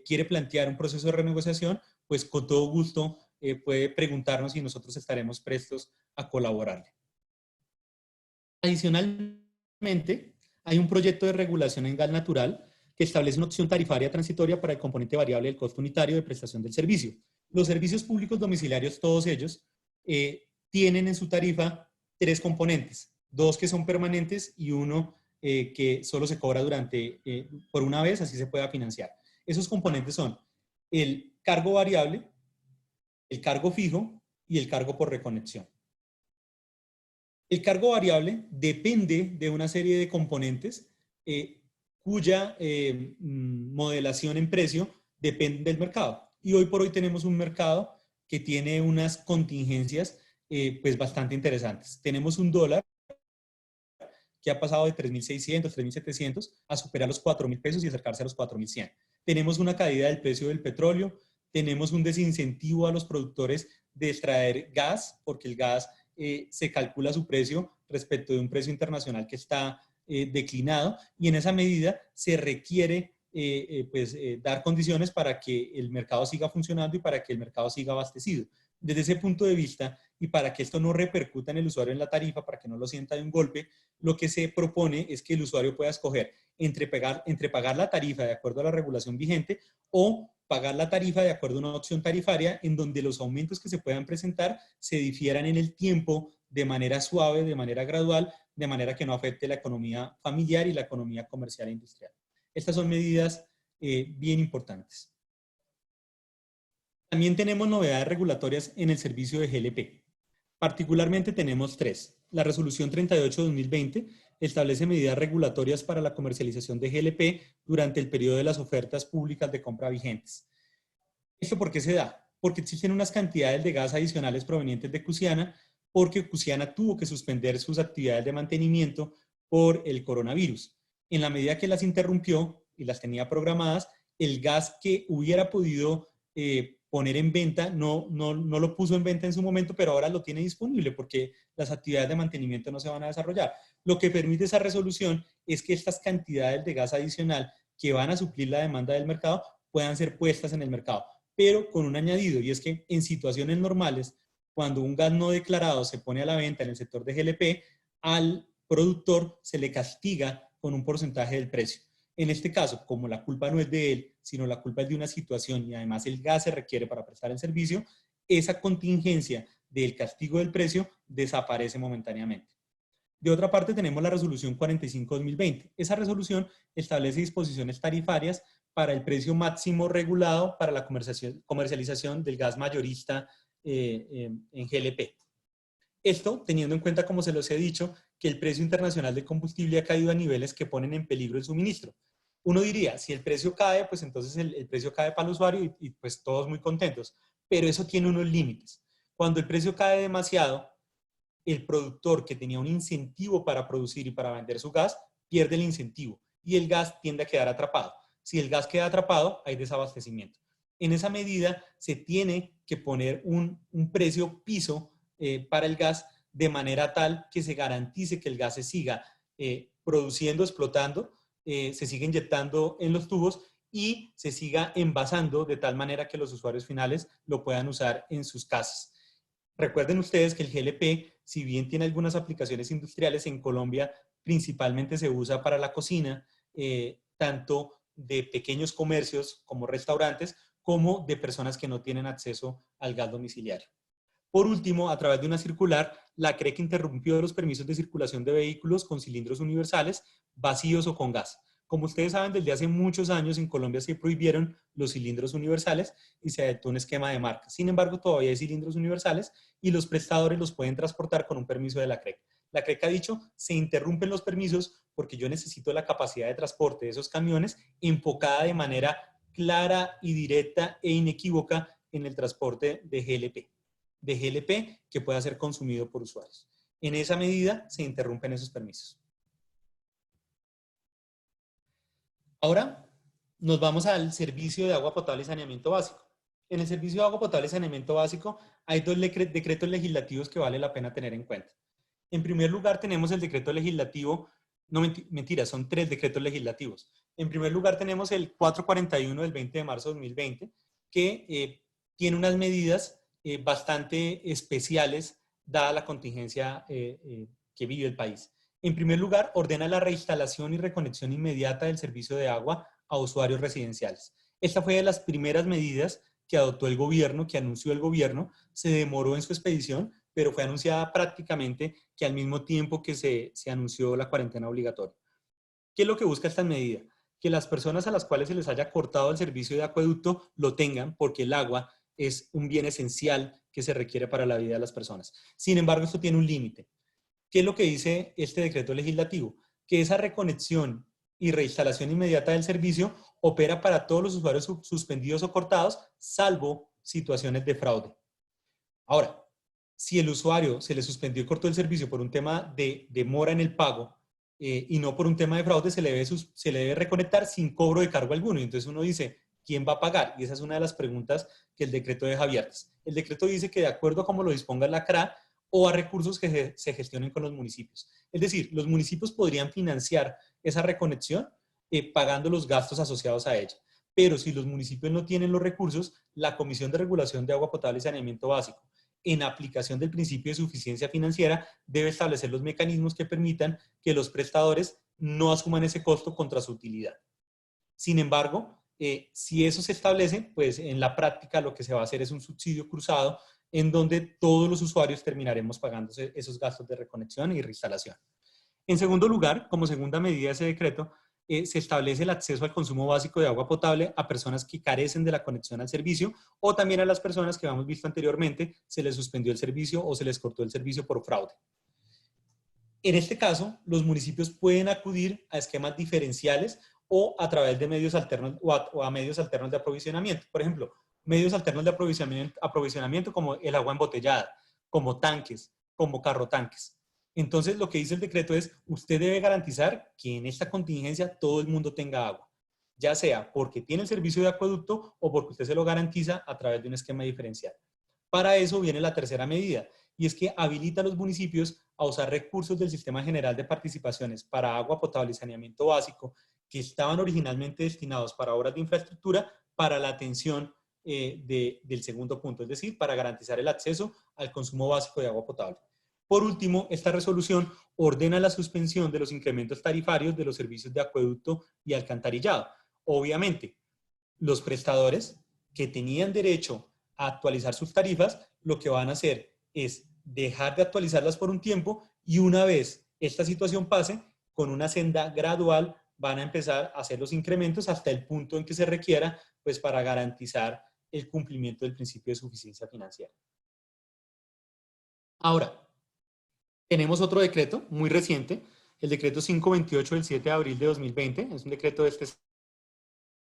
quiere plantear un proceso de renegociación, pues con todo gusto puede preguntarnos y nosotros estaremos prestos a colaborarle. Adicionalmente, hay un proyecto de regulación en gas natural que establece una opción tarifaria transitoria para el componente variable del costo unitario de prestación del servicio. Los servicios públicos domiciliarios, todos ellos, tienen en su tarifa 3 componentes, 2 que son permanentes y 1 que solo se cobra por una vez, así se pueda financiar. Esos componentes son el cargo variable, el cargo fijo y el cargo por reconexión. El cargo variable depende de una serie de componentes cuya modelación en precio depende del mercado. Y hoy por hoy tenemos un mercado que tiene unas contingencias pues bastante interesantes. Tenemos un dólar que ha pasado de 3.600, 3.700 a superar los 4.000 pesos y acercarse a los 4.100. Tenemos una caída del precio del petróleo, tenemos un desincentivo a los productores de extraer gas, porque el gas se calcula su precio respecto de un precio internacional que está declinado, y en esa medida se requiere dar condiciones para que el mercado siga funcionando y para que el mercado siga abastecido. Desde ese punto de vista, y para que esto no repercuta en el usuario en la tarifa, para que no lo sienta de un golpe, lo que se propone es que el usuario pueda escoger entre pagar la tarifa de acuerdo a la regulación vigente o pagar la tarifa de acuerdo a una opción tarifaria en donde los aumentos que se puedan presentar se difieran en el tiempo de manera suave, de manera gradual, de manera que no afecte la economía familiar y la economía comercial e industrial. Estas son medidas bien importantes. También tenemos novedades regulatorias en el servicio de GLP. Particularmente tenemos 3. La resolución 38/2020 establece medidas regulatorias para la comercialización de GLP durante el periodo de las ofertas públicas de compra vigentes. ¿Esto por qué se da? Porque existen unas cantidades de gas adicionales provenientes de Cusiana, porque Cusiana tuvo que suspender sus actividades de mantenimiento por el coronavirus. En la medida que las interrumpió y las tenía programadas, el gas que hubiera podido poner en venta, no lo puso en venta en su momento, pero ahora lo tiene disponible porque las actividades de mantenimiento no se van a desarrollar. Lo que permite esa resolución es que estas cantidades de gas adicional que van a suplir la demanda del mercado puedan ser puestas en el mercado, pero con un añadido, y es que en situaciones normales, cuando un gas no declarado se pone a la venta en el sector de GLP, al productor se le castiga con un porcentaje del precio. En este caso, como la culpa no es de él, sino la culpa es de una situación y además el gas se requiere para prestar el servicio, esa contingencia del castigo del precio desaparece momentáneamente. De otra parte, tenemos la resolución 45/2020. Esa resolución establece disposiciones tarifarias para el precio máximo regulado para la comercialización del gas mayorista en GLP. Esto teniendo en cuenta, como se los he dicho, que el precio internacional del combustible ha caído a niveles que ponen en peligro el suministro. Uno diría, si el precio cae, pues entonces el precio cae para el usuario y pues todos muy contentos. Pero eso tiene unos límites. Cuando el precio cae demasiado, el productor que tenía un incentivo para producir y para vender su gas, pierde el incentivo y el gas tiende a quedar atrapado. Si el gas queda atrapado, hay desabastecimiento. En esa medida, se tiene que poner un precio piso para el gas de manera tal que se garantice que el gas se siga produciendo, explotando, se siga inyectando en los tubos y se siga envasando de tal manera que los usuarios finales lo puedan usar en sus casas. Recuerden ustedes que el GLP, si bien tiene algunas aplicaciones industriales, en Colombia principalmente se usa para la cocina, tanto de pequeños comercios como restaurantes, como de personas que no tienen acceso al gas domiciliario. Por último, a través de una circular, la CREC interrumpió los permisos de circulación de vehículos con cilindros universales, vacíos o con gas. Como ustedes saben, desde hace muchos años en Colombia se prohibieron los cilindros universales y se adoptó un esquema de marca. Sin embargo, todavía hay cilindros universales y los prestadores los pueden transportar con un permiso de la CREC. La CREC ha dicho, se interrumpen los permisos porque yo necesito la capacidad de transporte de esos camiones enfocada de manera clara y directa e inequívoca en el transporte de GLP que pueda ser consumido por usuarios. En esa medida se interrumpen esos permisos. Ahora nos vamos al servicio de agua potable y saneamiento básico. En el servicio de agua potable y saneamiento básico hay dos decretos legislativos que vale la pena tener en cuenta. En primer lugar tenemos el decreto legislativo, no mentira, son 3 decretos legislativos. En primer lugar tenemos el 441 del 20 de marzo de 2020 que tiene unas medidas bastante especiales dada la contingencia que vive el país. En primer lugar, ordena la reinstalación y reconexión inmediata del servicio de agua a usuarios residenciales. Esta fue de las primeras medidas que adoptó el gobierno, que anunció el gobierno, se demoró en su expedición, pero fue anunciada prácticamente que al mismo tiempo que se anunció la cuarentena obligatoria. ¿Qué es lo que busca esta medida? Que las personas a las cuales se les haya cortado el servicio de acueducto lo tengan, porque el agua es un bien esencial que se requiere para la vida de las personas. Sin embargo, esto tiene un límite. ¿Qué es lo que dice este decreto legislativo? Que esa reconexión y reinstalación inmediata del servicio opera para todos los usuarios suspendidos o cortados, salvo situaciones de fraude. Ahora, si el usuario se le suspendió y cortó el servicio por un tema de demora en el pago y no por un tema de fraude, se le debe reconectar sin cobro de cargo alguno. Y entonces uno dice, ¿quién va a pagar? Y esa es una de las preguntas que el decreto deja abiertas. El decreto dice que de acuerdo a como lo disponga la CRA, o a recursos que se gestionen con los municipios. Es decir, los municipios podrían financiar esa reconexión pagando los gastos asociados a ella. Pero si los municipios no tienen los recursos, la Comisión de Regulación de Agua Potable y Saneamiento Básico, en aplicación del principio de suficiencia financiera, debe establecer los mecanismos que permitan que los prestadores no asuman ese costo contra su utilidad. Sin embargo, si eso se establece, pues en la práctica lo que se va a hacer es un subsidio cruzado en donde todos los usuarios terminaremos pagando esos gastos de reconexión y reinstalación. En segundo lugar, como segunda medida de ese decreto, se establece el acceso al consumo básico de agua potable a personas que carecen de la conexión al servicio o también a las personas que hemos visto anteriormente se les suspendió el servicio o se les cortó el servicio por fraude. En este caso, los municipios pueden acudir a esquemas diferenciales o a través de medios alternos o a medios alternos de aprovisionamiento. Por ejemplo, medios alternos de aprovisionamiento como el agua embotellada, como tanques, como carrotanques. Entonces, lo que dice el decreto es, usted debe garantizar que en esta contingencia todo el mundo tenga agua, ya sea porque tiene el servicio de acueducto o porque usted se lo garantiza a través de un esquema diferencial. Para eso viene la tercera medida, y es que habilita a los municipios a usar recursos del Sistema General de Participaciones para agua potable y saneamiento básico que estaban originalmente destinados para obras de infraestructura para la atención del segundo punto, es decir, para garantizar el acceso al consumo básico de agua potable. Por último, esta resolución ordena la suspensión de los incrementos tarifarios de los servicios de acueducto y alcantarillado. Obviamente, los prestadores que tenían derecho a actualizar sus tarifas, lo que van a hacer es dejar de actualizarlas por un tiempo y una vez esta situación pase, con una senda gradual van a empezar a hacer los incrementos hasta el punto en que se requiera, pues para garantizar el cumplimiento del principio de suficiencia financiera. Ahora, tenemos otro decreto muy reciente, el decreto 528 del 7 de abril de 2020, es un decreto de este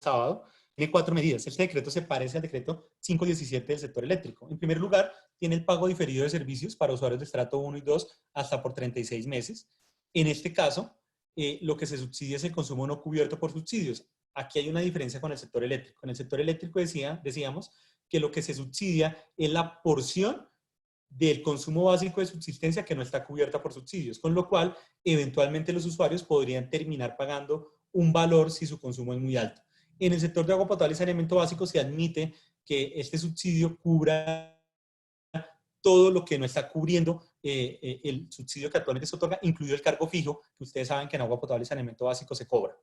sábado, tiene 4 medidas. Este decreto se parece al decreto 517 del sector eléctrico. En primer lugar, tiene el pago diferido de servicios para usuarios de estrato 1 y 2 hasta por 36 meses. En este caso, lo que se subsidia es el consumo no cubierto por subsidios. Aquí hay una diferencia con el sector eléctrico. En el sector eléctrico decíamos que lo que se subsidia es la porción del consumo básico de subsistencia que no está cubierta por subsidios, con lo cual eventualmente los usuarios podrían terminar pagando un valor si su consumo es muy alto. En el sector de agua potable y saneamiento básico se admite que este subsidio cubra todo lo que no está cubriendo el subsidio que actualmente se otorga, incluido el cargo fijo, que ustedes saben que en agua potable y saneamiento básico se cobra.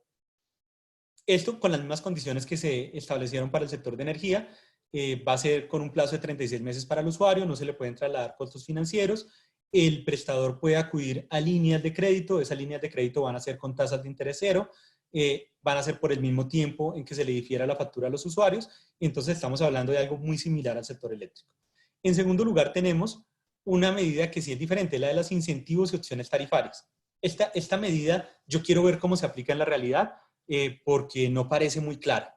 Esto con las mismas condiciones que se establecieron para el sector de energía, va a ser con un plazo de 36 meses para el usuario, no se le pueden trasladar costos financieros, el prestador puede acudir a líneas de crédito, esas líneas de crédito van a ser con tasas de interés cero, van a ser por el mismo tiempo en que se le difiera la factura a los usuarios, entonces estamos hablando de algo muy similar al sector eléctrico. En segundo lugar, tenemos una medida que sí es diferente, la de los incentivos y opciones tarifarias. Esta medida yo quiero ver cómo se aplica en la realidad porque no parece muy clara.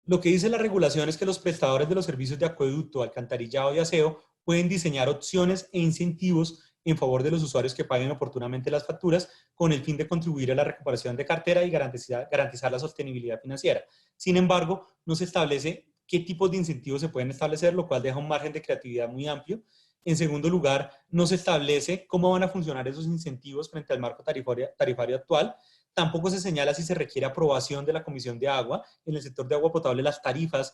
Lo que dice la regulación es que los prestadores de los servicios de acueducto, alcantarillado y aseo pueden diseñar opciones e incentivos en favor de los usuarios que paguen oportunamente las facturas con el fin de contribuir a la recuperación de cartera y garantizar la sostenibilidad financiera. Sin embargo, no se establece qué tipos de incentivos se pueden establecer, lo cual deja un margen de creatividad muy amplio. En segundo lugar, no se establece cómo van a funcionar esos incentivos frente al marco tarifario actual. Tampoco se señala si se requiere aprobación de la Comisión de Agua. En el sector de agua potable las tarifas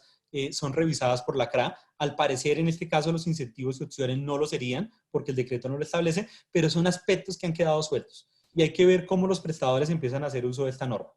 son revisadas por la CRA. Al parecer, en este caso, los incentivos y opciones no lo serían, porque el decreto no lo establece, pero son aspectos que han quedado sueltos. Y hay que ver cómo los prestadores empiezan a hacer uso de esta norma.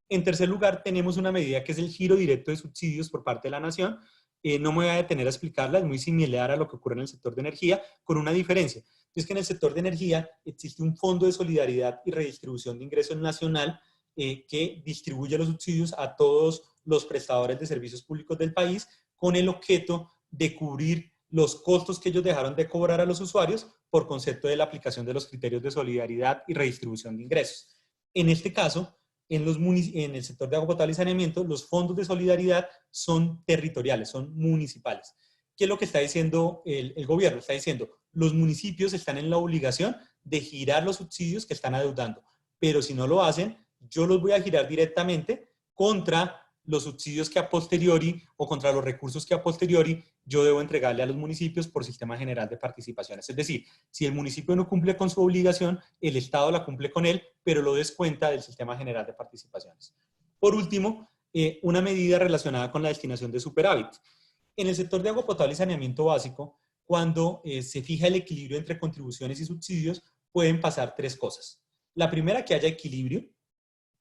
En tercer lugar, tenemos una medida que es el giro directo de subsidios por parte de la Nación. No me voy a detener a explicarla, es muy similar a lo que ocurre en el sector de energía, con una diferencia. Es que en el sector de energía existe un fondo de solidaridad y redistribución de ingresos nacional que distribuye los subsidios a todos los prestadores de servicios públicos del país con el objeto de cubrir los costos que ellos dejaron de cobrar a los usuarios por concepto de la aplicación de los criterios de solidaridad y redistribución de ingresos. En este caso, en el sector de agua potable y saneamiento, los fondos de solidaridad son territoriales, son municipales. ¿Qué es lo que está diciendo el gobierno? Está diciendo, los municipios están en la obligación de girar los subsidios que están adeudando, pero si no lo hacen, yo los voy a girar directamente contra los subsidios que a posteriori o contra los recursos que a posteriori yo debo entregarle a los municipios por sistema general de participaciones. Es decir, si el municipio no cumple con su obligación, el Estado la cumple con él, pero lo descuenta del sistema general de participaciones. Por último, una medida relacionada con la destinación de superávit. En el sector de agua potable y saneamiento básico, cuando se fija el equilibrio entre contribuciones y subsidios, pueden pasar tres cosas. La primera, que haya equilibrio,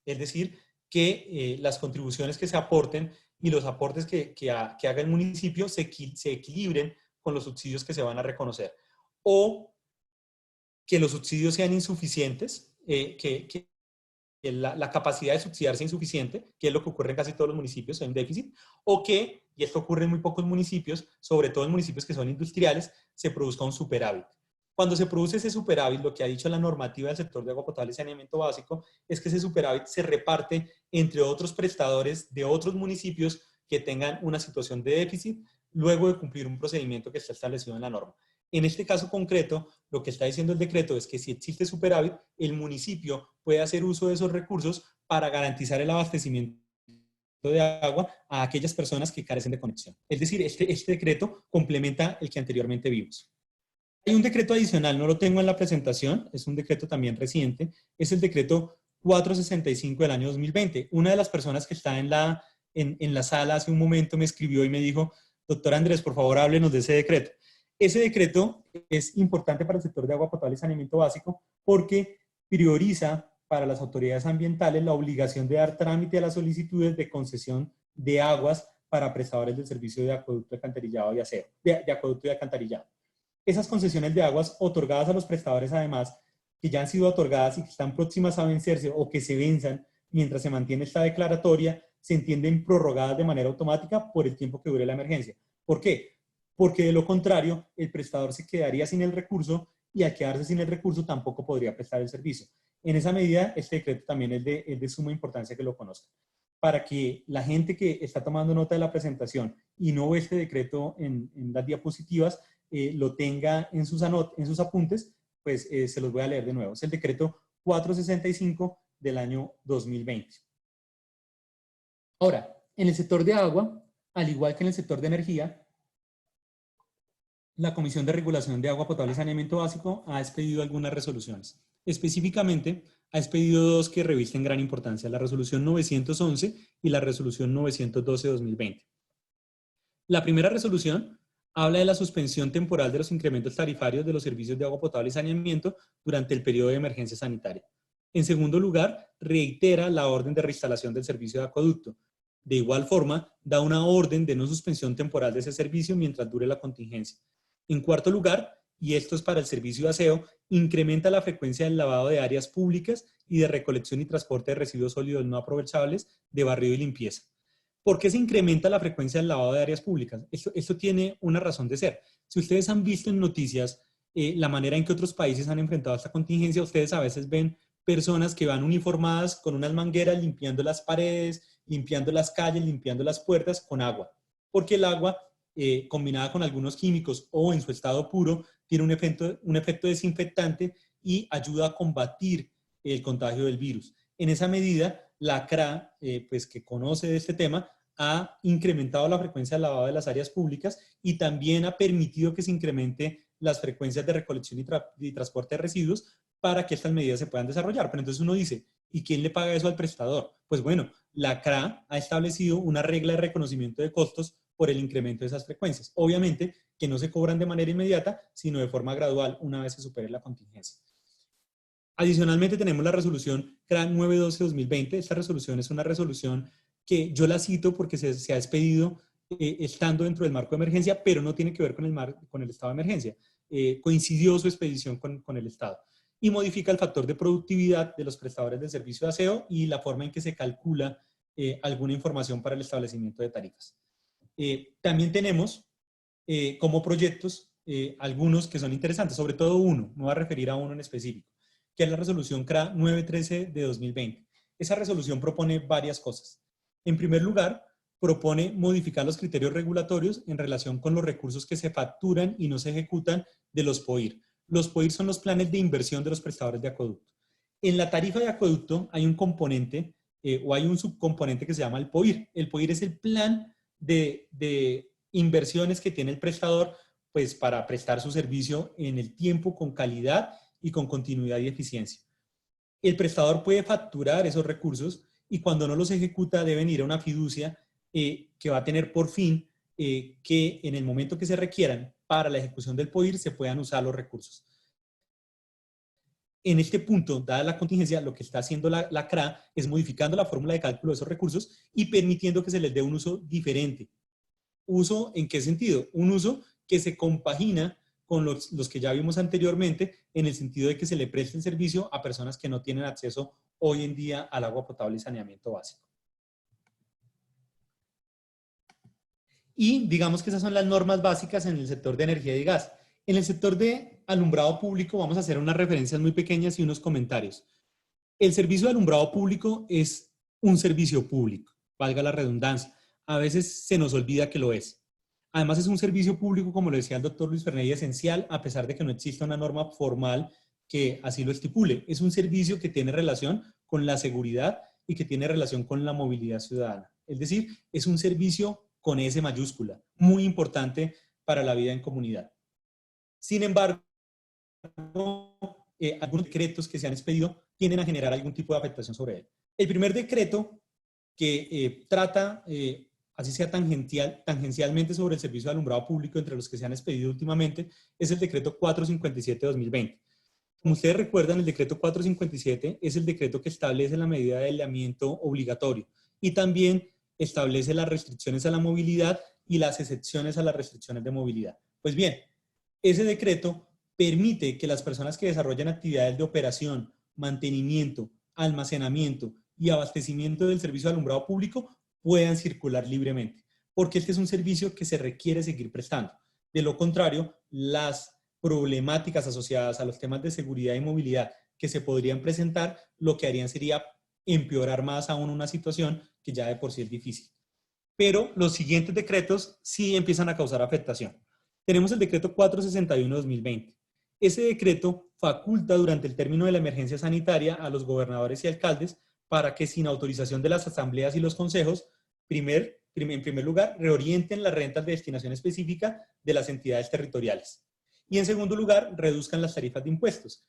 es decir, que las contribuciones que se aporten y los aportes que haga el municipio se equilibren con los subsidios que se van a reconocer. O que los subsidios sean insuficientes, que la capacidad de subsidiar sea insuficiente, que es lo que ocurre en casi todos los municipios, hay un déficit, o que, y esto ocurre en muy pocos municipios, sobre todo en municipios que son industriales, se produzca un superávit. Cuando se produce ese superávit, lo que ha dicho la normativa del sector de agua potable y saneamiento básico es que ese superávit se reparte entre otros prestadores de otros municipios que tengan una situación de déficit luego de cumplir un procedimiento que está establecido en la norma. En este caso concreto, lo que está diciendo el decreto es que si existe superávit, el municipio puede hacer uso de esos recursos para garantizar el abastecimiento de agua a aquellas personas que carecen de conexión. Es decir, este decreto complementa el que anteriormente vimos. Hay un decreto adicional, no lo tengo en la presentación, es un decreto también reciente, es el decreto 465 del año 2020. Una de las personas que está en la sala hace un momento me escribió y me dijo, doctor Andrés, por favor, háblenos de ese decreto. Ese decreto es importante para el sector de agua potable y saneamiento básico porque prioriza para las autoridades ambientales la obligación de dar trámite a las solicitudes de concesión de aguas para prestadores del servicio de acueducto, alcantarillado y aseo, de acueducto y alcantarillado. Esas concesiones de aguas otorgadas a los prestadores, además, que ya han sido otorgadas y que están próximas a vencerse o que se venzan mientras se mantiene esta declaratoria, se entienden prorrogadas de manera automática por el tiempo que dure la emergencia. ¿Por qué? Porque de lo contrario, el prestador se quedaría sin el recurso y al quedarse sin el recurso tampoco podría prestar el servicio. En esa medida, este decreto también es de suma importancia que lo conozcan. Para que la gente que está tomando nota de la presentación y no ve este decreto en las diapositivas, lo tenga en sus apuntes, pues se los voy a leer de nuevo. Es el decreto 465 del año 2020. Ahora, en el sector de agua, al igual que en el sector de energía, la Comisión de Regulación de Agua Potable y Saneamiento Básico ha expedido algunas resoluciones. Específicamente, ha expedido dos que revisten gran importancia, la resolución 911 y la resolución 912-2020. La primera resolución habla de la suspensión temporal de los incrementos tarifarios de los servicios de agua potable y saneamiento durante el periodo de emergencia sanitaria. En segundo lugar, reitera la orden de reinstalación del servicio de acueducto. De igual forma, da una orden de no suspensión temporal de ese servicio mientras dure la contingencia. En cuarto lugar, y esto es para el servicio de aseo, incrementa la frecuencia del lavado de áreas públicas y de recolección y transporte de residuos sólidos no aprovechables, de barrido y limpieza. ¿Por qué se incrementa la frecuencia del lavado de áreas públicas? Esto tiene una razón de ser. Si ustedes han visto en noticias la manera en que otros países han enfrentado esta contingencia, ustedes a veces ven personas que van uniformadas con unas mangueras limpiando las paredes, limpiando las calles, limpiando las puertas con agua. Porque el agua, combinada con algunos químicos o en su estado puro, tiene un efecto desinfectante y ayuda a combatir el contagio del virus. En esa medida, la CRA, pues que conoce de este tema, ha incrementado la frecuencia de lavado de las áreas públicas y también ha permitido que se incremente las frecuencias de recolección y transporte de residuos para que estas medidas se puedan desarrollar. Pero entonces uno dice, ¿y quién le paga eso al prestador? Pues bueno, la CRA ha establecido una regla de reconocimiento de costos por el incremento de esas frecuencias. Obviamente que no se cobran de manera inmediata, sino de forma gradual una vez se supere la contingencia. Adicionalmente tenemos la resolución CRA 912-2020. Esta resolución es una resolución que yo la cito porque se ha expedido estando dentro del marco de emergencia, pero no tiene que ver con el estado de emergencia. Coincidió su expedición con el estado. Y modifica el factor de productividad de los prestadores del servicio de aseo y la forma en que se calcula alguna información para el establecimiento de tarifas. También tenemos como proyectos algunos que son interesantes, sobre todo uno, me voy a referir a uno en específico, que es la resolución CRA 913 de 2020. Esa resolución propone varias cosas. En primer lugar, propone modificar los criterios regulatorios en relación con los recursos que se facturan y no se ejecutan de los POIR. Los POIR son los planes de inversión de los prestadores de acueducto. En la tarifa de acueducto hay un componente o hay un subcomponente que se llama el POIR. El POIR es el plan de inversiones que tiene el prestador pues, para prestar su servicio en el tiempo con calidad y con continuidad y eficiencia. El prestador puede facturar esos recursos y cuando no los ejecuta deben ir a una fiducia que va a tener por fin que en el momento que se requieran para la ejecución del POIR se puedan usar los recursos. En este punto, dada la contingencia, lo que está haciendo la CRA es modificando la fórmula de cálculo de esos recursos y permitiendo que se les dé un uso diferente. ¿Uso en qué sentido? Un uso que se compagina con los que ya vimos anteriormente, en el sentido de que se le preste el servicio a personas que no tienen acceso hoy en día al agua potable y saneamiento básico. Y digamos que esas son las normas básicas en el sector de energía y gas. En el sector de alumbrado público vamos a hacer unas referencias muy pequeñas y unos comentarios. El servicio de alumbrado público es un servicio público, valga la redundancia. A veces se nos olvida que lo es. Además es un servicio público, como lo decía el doctor Luis Ferney, esencial, a pesar de que no exista una norma formal que así lo estipule. Es un servicio que tiene relación con la seguridad y que tiene relación con la movilidad ciudadana. Es decir, es un servicio con S mayúscula, muy importante para la vida en comunidad. Sin embargo, algunos decretos que se han expedido tienden a generar algún tipo de afectación sobre él. El primer decreto que trata así sea tangencialmente sobre el servicio de alumbrado público entre los que se han expedido últimamente, es el decreto 457 de 2020. Como ustedes recuerdan, el decreto 457 es el decreto que establece la medida de aislamiento obligatorio y también establece las restricciones a la movilidad y las excepciones a las restricciones de movilidad. Pues bien, ese decreto permite que las personas que desarrollan actividades de operación, mantenimiento, almacenamiento y abastecimiento del servicio de alumbrado público puedan circular libremente, porque este es un servicio que se requiere seguir prestando. De lo contrario, las problemáticas asociadas a los temas de seguridad y movilidad que se podrían presentar, lo que harían sería empeorar más aún una situación que ya de por sí es difícil. Pero los siguientes decretos sí empiezan a causar afectación. Tenemos el decreto 461 de 2020. Ese decreto faculta durante el término de la emergencia sanitaria a los gobernadores y alcaldes para que sin autorización de las asambleas y los consejos, en primer lugar, reorienten las rentas de destinación específica de las entidades territoriales. Y en segundo lugar, reduzcan las tarifas de impuestos.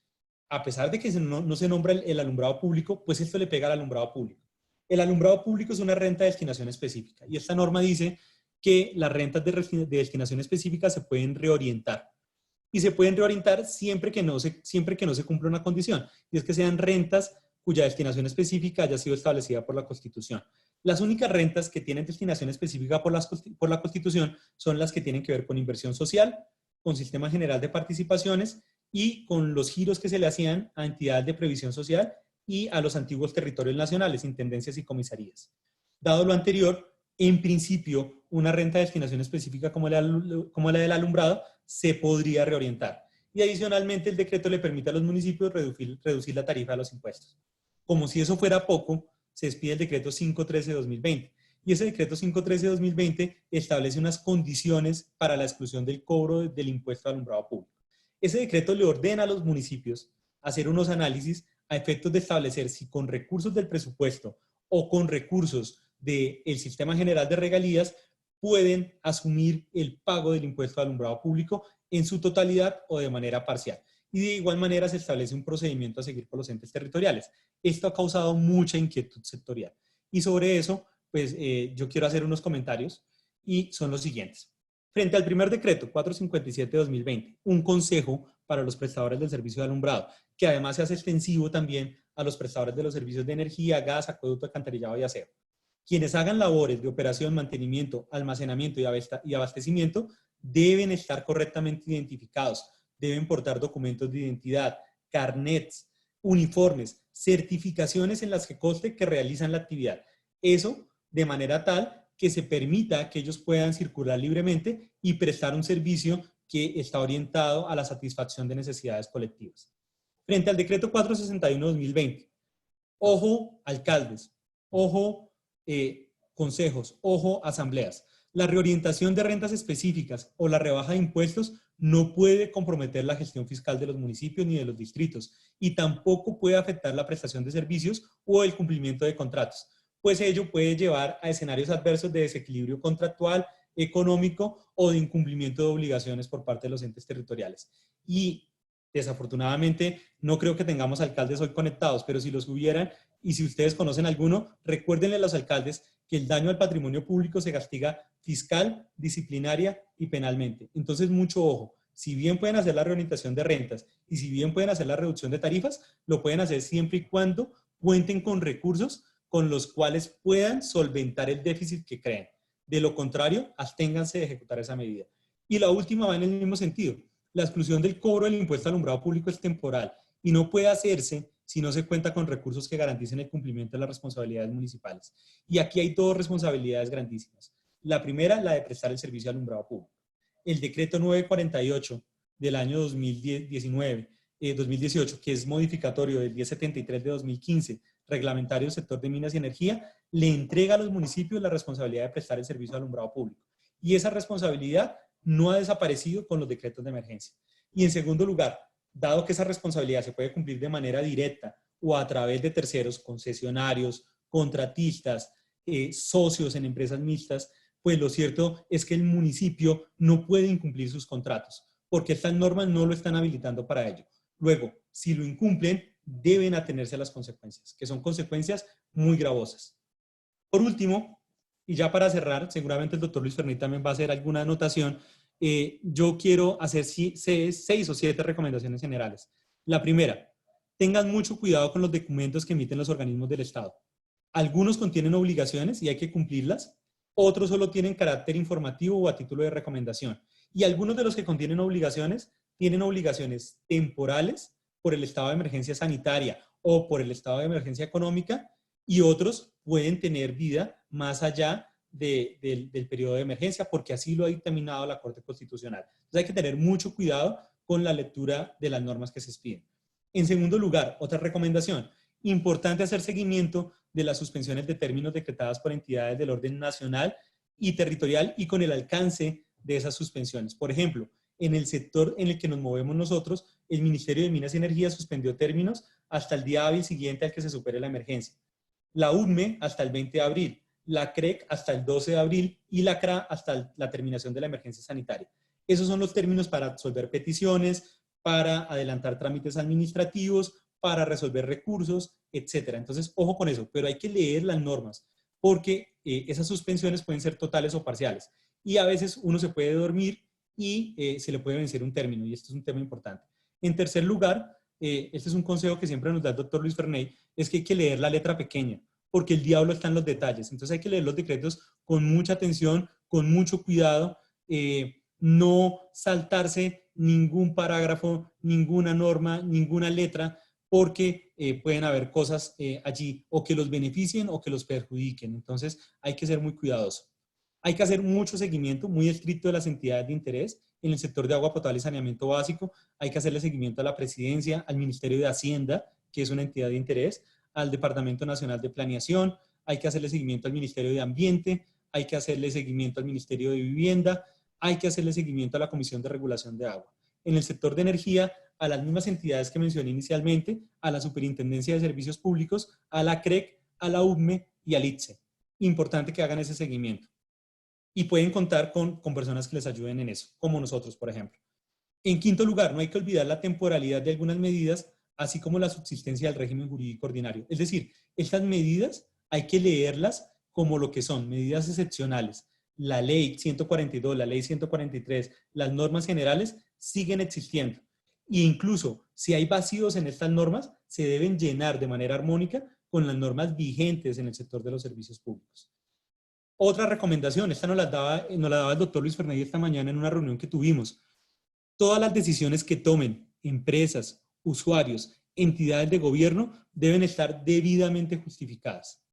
A pesar de que no se nombra el alumbrado público, pues esto le pega al alumbrado público. El alumbrado público es una renta de destinación específica y esta norma dice que las rentas de destinación específica se pueden reorientar. Y se pueden reorientar siempre que no se cumpla una condición, y es que sean rentas cuya destinación específica haya sido establecida por la Constitución. Las únicas rentas que tienen destinación específica por la Constitución son las que tienen que ver con inversión social, con sistema general de participaciones y con los giros que se le hacían a entidades de previsión social y a los antiguos territorios nacionales, intendencias y comisarías. Dado lo anterior, en principio, una renta de destinación específica como la del alumbrado se podría reorientar. Y adicionalmente, el decreto le permite a los municipios reducir la tarifa de los impuestos. Como si eso fuera poco, se expide el decreto 513-2020. Y ese decreto 513-2020 establece unas condiciones para la exclusión del cobro del impuesto al alumbrado público. Ese decreto le ordena a los municipios hacer unos análisis a efectos de establecer si con recursos del presupuesto o con recursos del Sistema General de Regalías pueden asumir el pago del impuesto al alumbrado público en su totalidad o de manera parcial. Y de igual manera se establece un procedimiento a seguir por los entes territoriales. Esto ha causado mucha inquietud sectorial. Y sobre eso, pues yo quiero hacer unos comentarios y son los siguientes. Frente al primer decreto, 457-2020, un consejo para los prestadores del servicio de alumbrado, que además se hace extensivo también a los prestadores de los servicios de energía, gas, acueducto, alcantarillado y aseo. Quienes hagan labores de operación, mantenimiento, almacenamiento y abastecimiento deben estar correctamente identificados, deben portar documentos de identidad, carnets, uniformes, certificaciones en las que conste que realizan la actividad. Eso de manera tal que se permita que ellos puedan circular libremente y prestar un servicio que está orientado a la satisfacción de necesidades colectivas. Frente al decreto 461-2020, ojo alcaldes, ojo consejos, ojo asambleas. La reorientación de rentas específicas o la rebaja de impuestos no puede comprometer la gestión fiscal de los municipios ni de los distritos y tampoco puede afectar la prestación de servicios o el cumplimiento de contratos, pues ello puede llevar a escenarios adversos de desequilibrio contractual, económico o de incumplimiento de obligaciones por parte de los entes territoriales. Y desafortunadamente no creo que tengamos alcaldes hoy conectados, pero si los hubieran y si ustedes conocen alguno, recuérdenle a los alcaldes que el daño al patrimonio público se castiga fiscal, disciplinaria y penalmente. Entonces, mucho ojo. Si bien pueden hacer la reorientación de rentas y si bien pueden hacer la reducción de tarifas, lo pueden hacer siempre y cuando cuenten con recursos con los cuales puedan solventar el déficit que creen. De lo contrario, absténganse de ejecutar esa medida. Y la última va en el mismo sentido. La exclusión del cobro del impuesto al alumbrado público es temporal y no puede hacerse si no se cuenta con recursos que garanticen el cumplimiento de las responsabilidades municipales. Y aquí hay dos responsabilidades grandísimas. La primera, la de prestar el servicio al alumbrado público. El decreto 948 del año 2018, que es modificatorio del 1073 de 2015, reglamentario del sector de minas y energía, le entrega a los municipios la responsabilidad de prestar el servicio de alumbrado público. Y esa responsabilidad no ha desaparecido con los decretos de emergencia. Y en segundo lugar, dado que esa responsabilidad se puede cumplir de manera directa o a través de terceros, concesionarios, contratistas, socios en empresas mixtas, pues lo cierto es que el municipio no puede incumplir sus contratos, porque estas normas no lo están habilitando para ello. Luego, si lo incumplen, deben atenerse a las consecuencias, que son consecuencias muy gravosas. Por último, y ya para cerrar, seguramente el doctor Luis Ferney también va a hacer alguna anotación, yo quiero hacer 6 o 7 recomendaciones generales. La primera, tengan mucho cuidado con los documentos que emiten los organismos del Estado. Algunos contienen obligaciones y hay que cumplirlas, otros solo tienen carácter informativo o a título de recomendación. Y algunos de los que contienen obligaciones tienen obligaciones temporales por el estado de emergencia sanitaria o por el estado de emergencia económica, y otros pueden tener vida más allá del periodo de emergencia, porque así lo ha dictaminado la Corte Constitucional. Entonces hay que tener mucho cuidado con la lectura de las normas que se expiden. En segundo lugar, otra recomendación, importante hacer seguimiento de las suspensiones de términos decretadas por entidades del orden nacional y territorial y con el alcance de esas suspensiones. Por ejemplo, en el sector en el que nos movemos nosotros, el Ministerio de Minas y Energía suspendió términos hasta el día hábil siguiente al que se supere la emergencia. La UDME hasta el 20 de abril, la CREC hasta el 12 de abril y la CRA hasta la terminación de la emergencia sanitaria. Esos son los términos para resolver peticiones, para adelantar trámites administrativos, para resolver recursos, etc. Entonces, ojo con eso, pero hay que leer las normas, porque esas suspensiones pueden ser totales o parciales. Y a veces uno se puede dormir y se le puede vencer un término, y esto es un tema importante. En tercer lugar, este es un consejo que siempre nos da el doctor Luis Ferney, es que hay que leer la letra pequeña, porque el diablo está en los detalles. Entonces hay que leer los decretos con mucha atención, con mucho cuidado, no saltarse ningún parágrafo, ninguna norma, ninguna letra, porque pueden haber cosas allí o que los beneficien o que los perjudiquen. Entonces hay que ser muy cuidadoso. Hay que hacer mucho seguimiento muy estricto de las entidades de interés. En el sector de agua potable y saneamiento básico hay que hacerle seguimiento a la presidencia, al Ministerio de Hacienda, que es una entidad de interés, al Departamento Nacional de Planeación, hay que hacerle seguimiento al Ministerio de Ambiente, hay que hacerle seguimiento al Ministerio de Vivienda, hay que hacerle seguimiento a la Comisión de Regulación de Agua. En el sector de energía, a las mismas entidades que mencioné inicialmente, a la Superintendencia de Servicios Públicos, a la CREC, a la UBME y al ITSE. Importante que hagan ese seguimiento. Y pueden contar con personas que les ayuden en eso, como nosotros, por ejemplo. En quinto lugar, no hay que olvidar la temporalidad de algunas medidas, así como la subsistencia del régimen jurídico ordinario. Es decir, estas medidas hay que leerlas como lo que son, medidas excepcionales. La ley 142, la ley 143, las normas generales siguen existiendo. E incluso si hay vacíos en estas normas, se deben llenar de manera armónica con las normas vigentes en el sector de los servicios públicos. Otra recomendación, esta nos la daba el doctor Luis Fernández esta mañana en una reunión que tuvimos. Todas las decisiones que tomen empresas, usuarios, entidades de gobierno deben estar debidamente justificadas.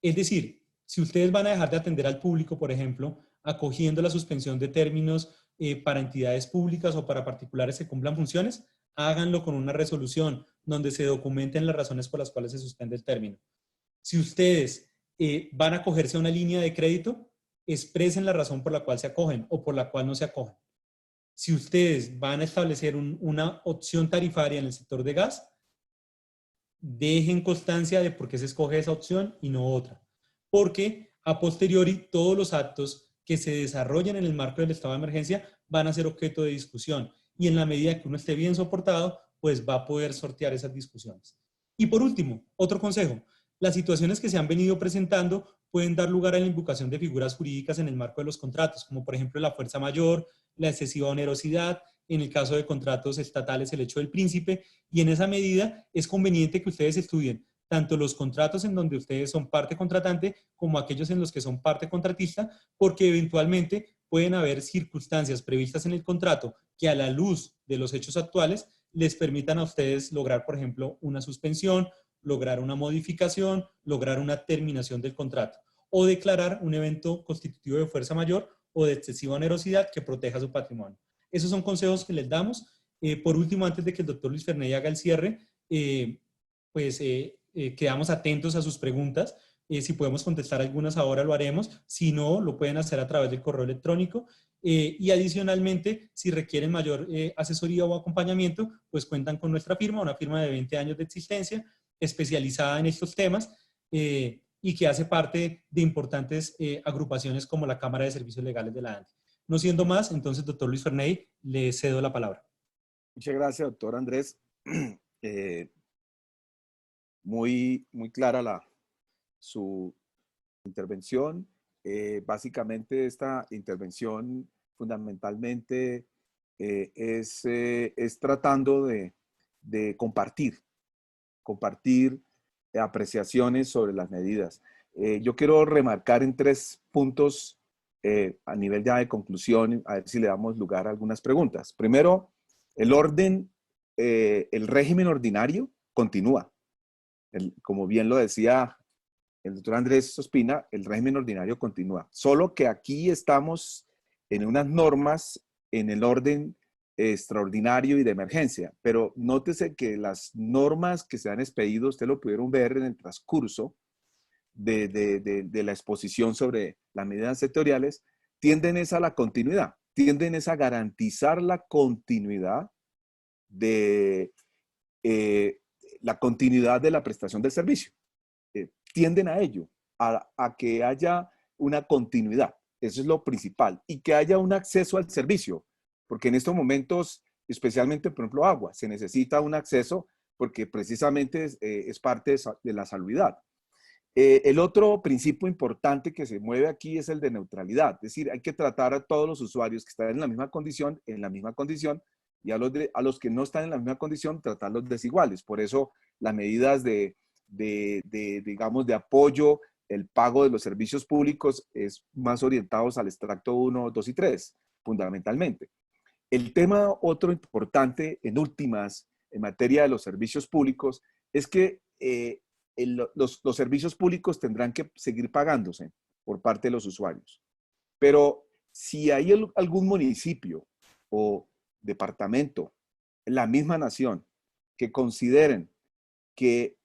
Es decir, si ustedes van a dejar de atender al público, por ejemplo, acogiendo la suspensión de términos para entidades públicas o para particulares que cumplan funciones, háganlo con una resolución donde se documenten las razones por las cuales se suspende el término. Si ustedes van a acogerse a una línea de crédito, expresen la razón por la cual se acogen o por la cual no se acogen. Si ustedes van a establecer una opción tarifaria en el sector de gas, dejen constancia de por qué se escoge esa opción y no otra. Porque a posteriori todos los actos que se desarrollen en el marco del estado de emergencia van a ser objeto de discusión. Y en la medida que uno esté bien soportado, pues va a poder sortear esas discusiones. Y por último, otro consejo. Las situaciones que se han venido presentando pueden dar lugar a la invocación de figuras jurídicas en el marco de los contratos, como por ejemplo la fuerza mayor, la excesiva onerosidad, en el caso de contratos estatales el hecho del príncipe, y en esa medida es conveniente que ustedes estudien tanto los contratos en donde ustedes son parte contratante como aquellos en los que son parte contratista, porque eventualmente pueden haber circunstancias previstas en el contrato que a la luz de los hechos actuales les permitan a ustedes lograr, por ejemplo, una suspensión, lograr una modificación, lograr una terminación del contrato o declarar un evento constitutivo de fuerza mayor o de excesiva onerosidad que proteja su patrimonio. Esos son consejos que les damos. Por último, antes de que el doctor Luis Fernández haga el cierre, quedamos atentos a sus preguntas. Si podemos contestar algunas ahora lo haremos, si no, lo pueden hacer a través del correo electrónico. Y adicionalmente, si requieren mayor asesoría o acompañamiento, pues cuentan con nuestra firma, una firma de 20 años de existencia, especializada en estos temas y que hace parte de importantes agrupaciones como la Cámara de Servicios Legales de la ANDI. No siendo más, entonces, doctor Luis Fernández, le cedo la palabra. Muchas gracias, doctor Andrés. Muy clara su intervención. Básicamente esta intervención fundamentalmente es tratando de compartir apreciaciones sobre las medidas. Yo quiero remarcar en 3 puntos a nivel ya de conclusión, a ver si le damos lugar a algunas preguntas. Primero, el régimen ordinario continúa. Como bien lo decía el doctor Andrés Ospina, el régimen ordinario continúa. Solo que aquí estamos en unas normas en el orden extraordinario y de emergencia. Pero nótese que las normas que se han expedido, ustedes lo pudieron ver en el transcurso de la exposición sobre las medidas sectoriales, tienden a la continuidad, tienden a garantizar la continuidad de la prestación del servicio. Tienden a ello, a que haya una continuidad. Eso es lo principal. Y que haya un acceso al servicio. Porque en estos momentos, especialmente, por ejemplo, agua, se necesita un acceso porque precisamente es parte de la salubridad. El otro principio importante que se mueve aquí es el de neutralidad. Es decir, hay que tratar a todos los usuarios que están en la misma condición, y a los que no están en la misma condición, tratarlos desiguales. Por eso las medidas digamos, de apoyo, el pago de los servicios públicos es más orientados al extracto 1, 2 y 3, fundamentalmente. El tema otro importante, en últimas, en materia de los servicios públicos es que los servicios públicos tendrán que seguir pagándose por parte de los usuarios. Pero si hay algún municipio o departamento en la misma nación que consideren que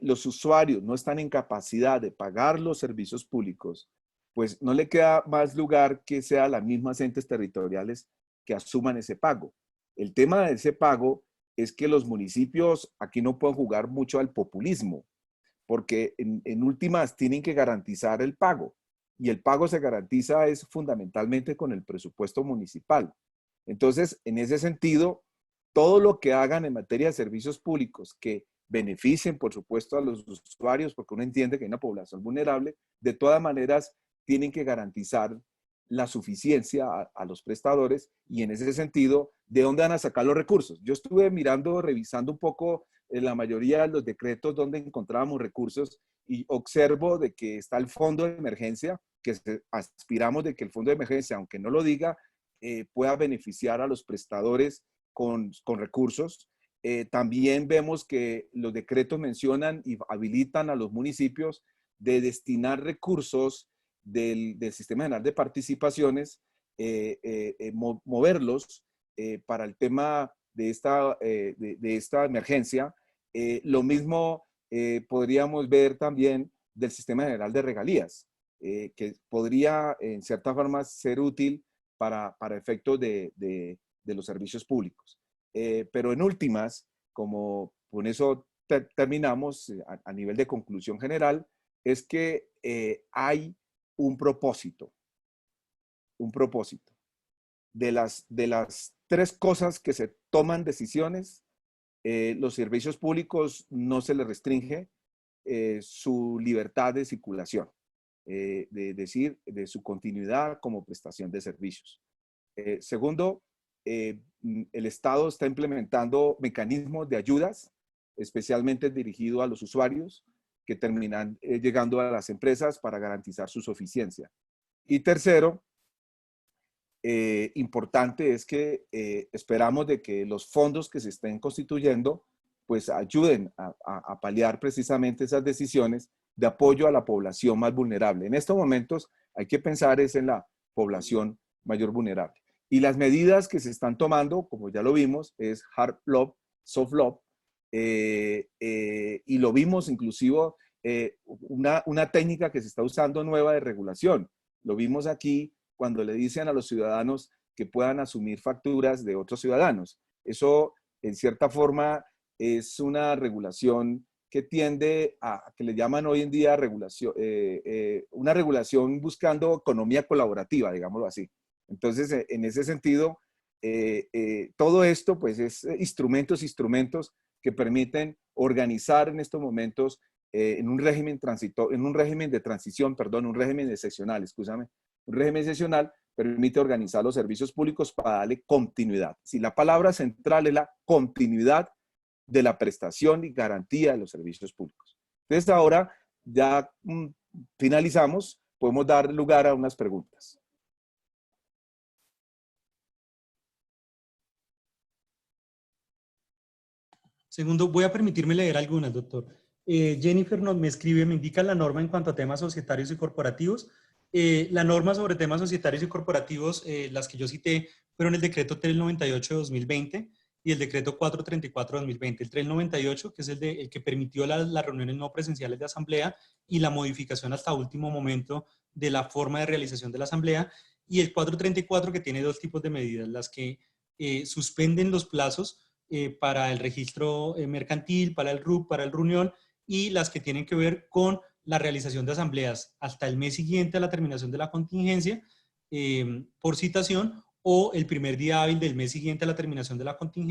los usuarios no están en capacidad de pagar los servicios públicos, pues no le queda más lugar que sean las mismas entes territoriales que asuman ese pago. El tema de ese pago es que los municipios aquí no pueden jugar mucho al populismo, porque en últimas tienen que garantizar el pago, y el pago se garantiza es fundamentalmente con el presupuesto municipal. Entonces, en ese sentido, todo lo que hagan en materia de servicios públicos que beneficien, por supuesto, a los usuarios, porque uno entiende que hay una población vulnerable, de todas maneras tienen que garantizar la suficiencia a los prestadores, y en ese sentido, ¿de dónde van a sacar los recursos? Yo estuve mirando, revisando un poco la mayoría de los decretos donde encontrábamos recursos, y observo de que está el fondo de emergencia, que aspiramos de que el fondo de emergencia, aunque no lo diga, pueda beneficiar a los prestadores con recursos. También vemos que los decretos mencionan y habilitan a los municipios de destinar recursos del Sistema General de Participaciones, moverlos para el tema de esta emergencia. Lo mismo podríamos ver también del Sistema General de Regalías, que podría en cierta forma ser útil para efectos de los servicios públicos. Pero en últimas, como con eso terminamos a nivel de conclusión general, es que hay un propósito. De las tres cosas que se toman decisiones, los servicios públicos no se les restringe su libertad de circulación, de su continuidad como prestación de servicios. Segundo, el Estado está implementando mecanismos de ayudas, especialmente dirigidos a los usuarios, que terminan llegando a las empresas para garantizar su suficiencia. Y tercero, importante es que esperamos de que los fondos que se estén constituyendo pues ayuden a paliar precisamente esas decisiones de apoyo a la población más vulnerable. En estos momentos hay que pensar es en la población mayor vulnerable. Y las medidas que se están tomando, como ya lo vimos, es hard law, soft law, y lo vimos inclusive una técnica que se está usando nueva de regulación. Lo vimos aquí cuando le dicen a los ciudadanos que puedan asumir facturas de otros ciudadanos. Eso, en cierta forma, es una regulación que tiende a, que le llaman hoy en día regulación, una regulación buscando economía colaborativa, digámoslo así. Entonces, en ese sentido, todo esto pues es instrumentos que permiten organizar en estos momentos en un régimen de transición, un régimen excepcional, un régimen excepcional permite organizar los servicios públicos para darle continuidad. Si la palabra central es la continuidad de la prestación y garantía de los servicios públicos. Entonces ahora ya finalizamos, podemos dar lugar a unas preguntas. Segundo, voy a permitirme leer algunas, doctor. Jennifer me escribe, me indica la norma en cuanto a temas societarios y corporativos. La norma sobre temas societarios y corporativos, las que yo cité, fueron el decreto 398 de 2020 y el decreto 434 de 2020. El 398, que es el que permitió las reuniones no presenciales de asamblea y la modificación hasta último momento de la forma de realización de la asamblea, y el 434, que tiene dos tipos de medidas, las que suspenden los plazos para el registro mercantil, para el RUP, para el RUNIOL, y las que tienen que ver con la realización de asambleas hasta el mes siguiente a la terminación de la contingencia por citación o el primer día hábil del mes siguiente a la terminación de la contingencia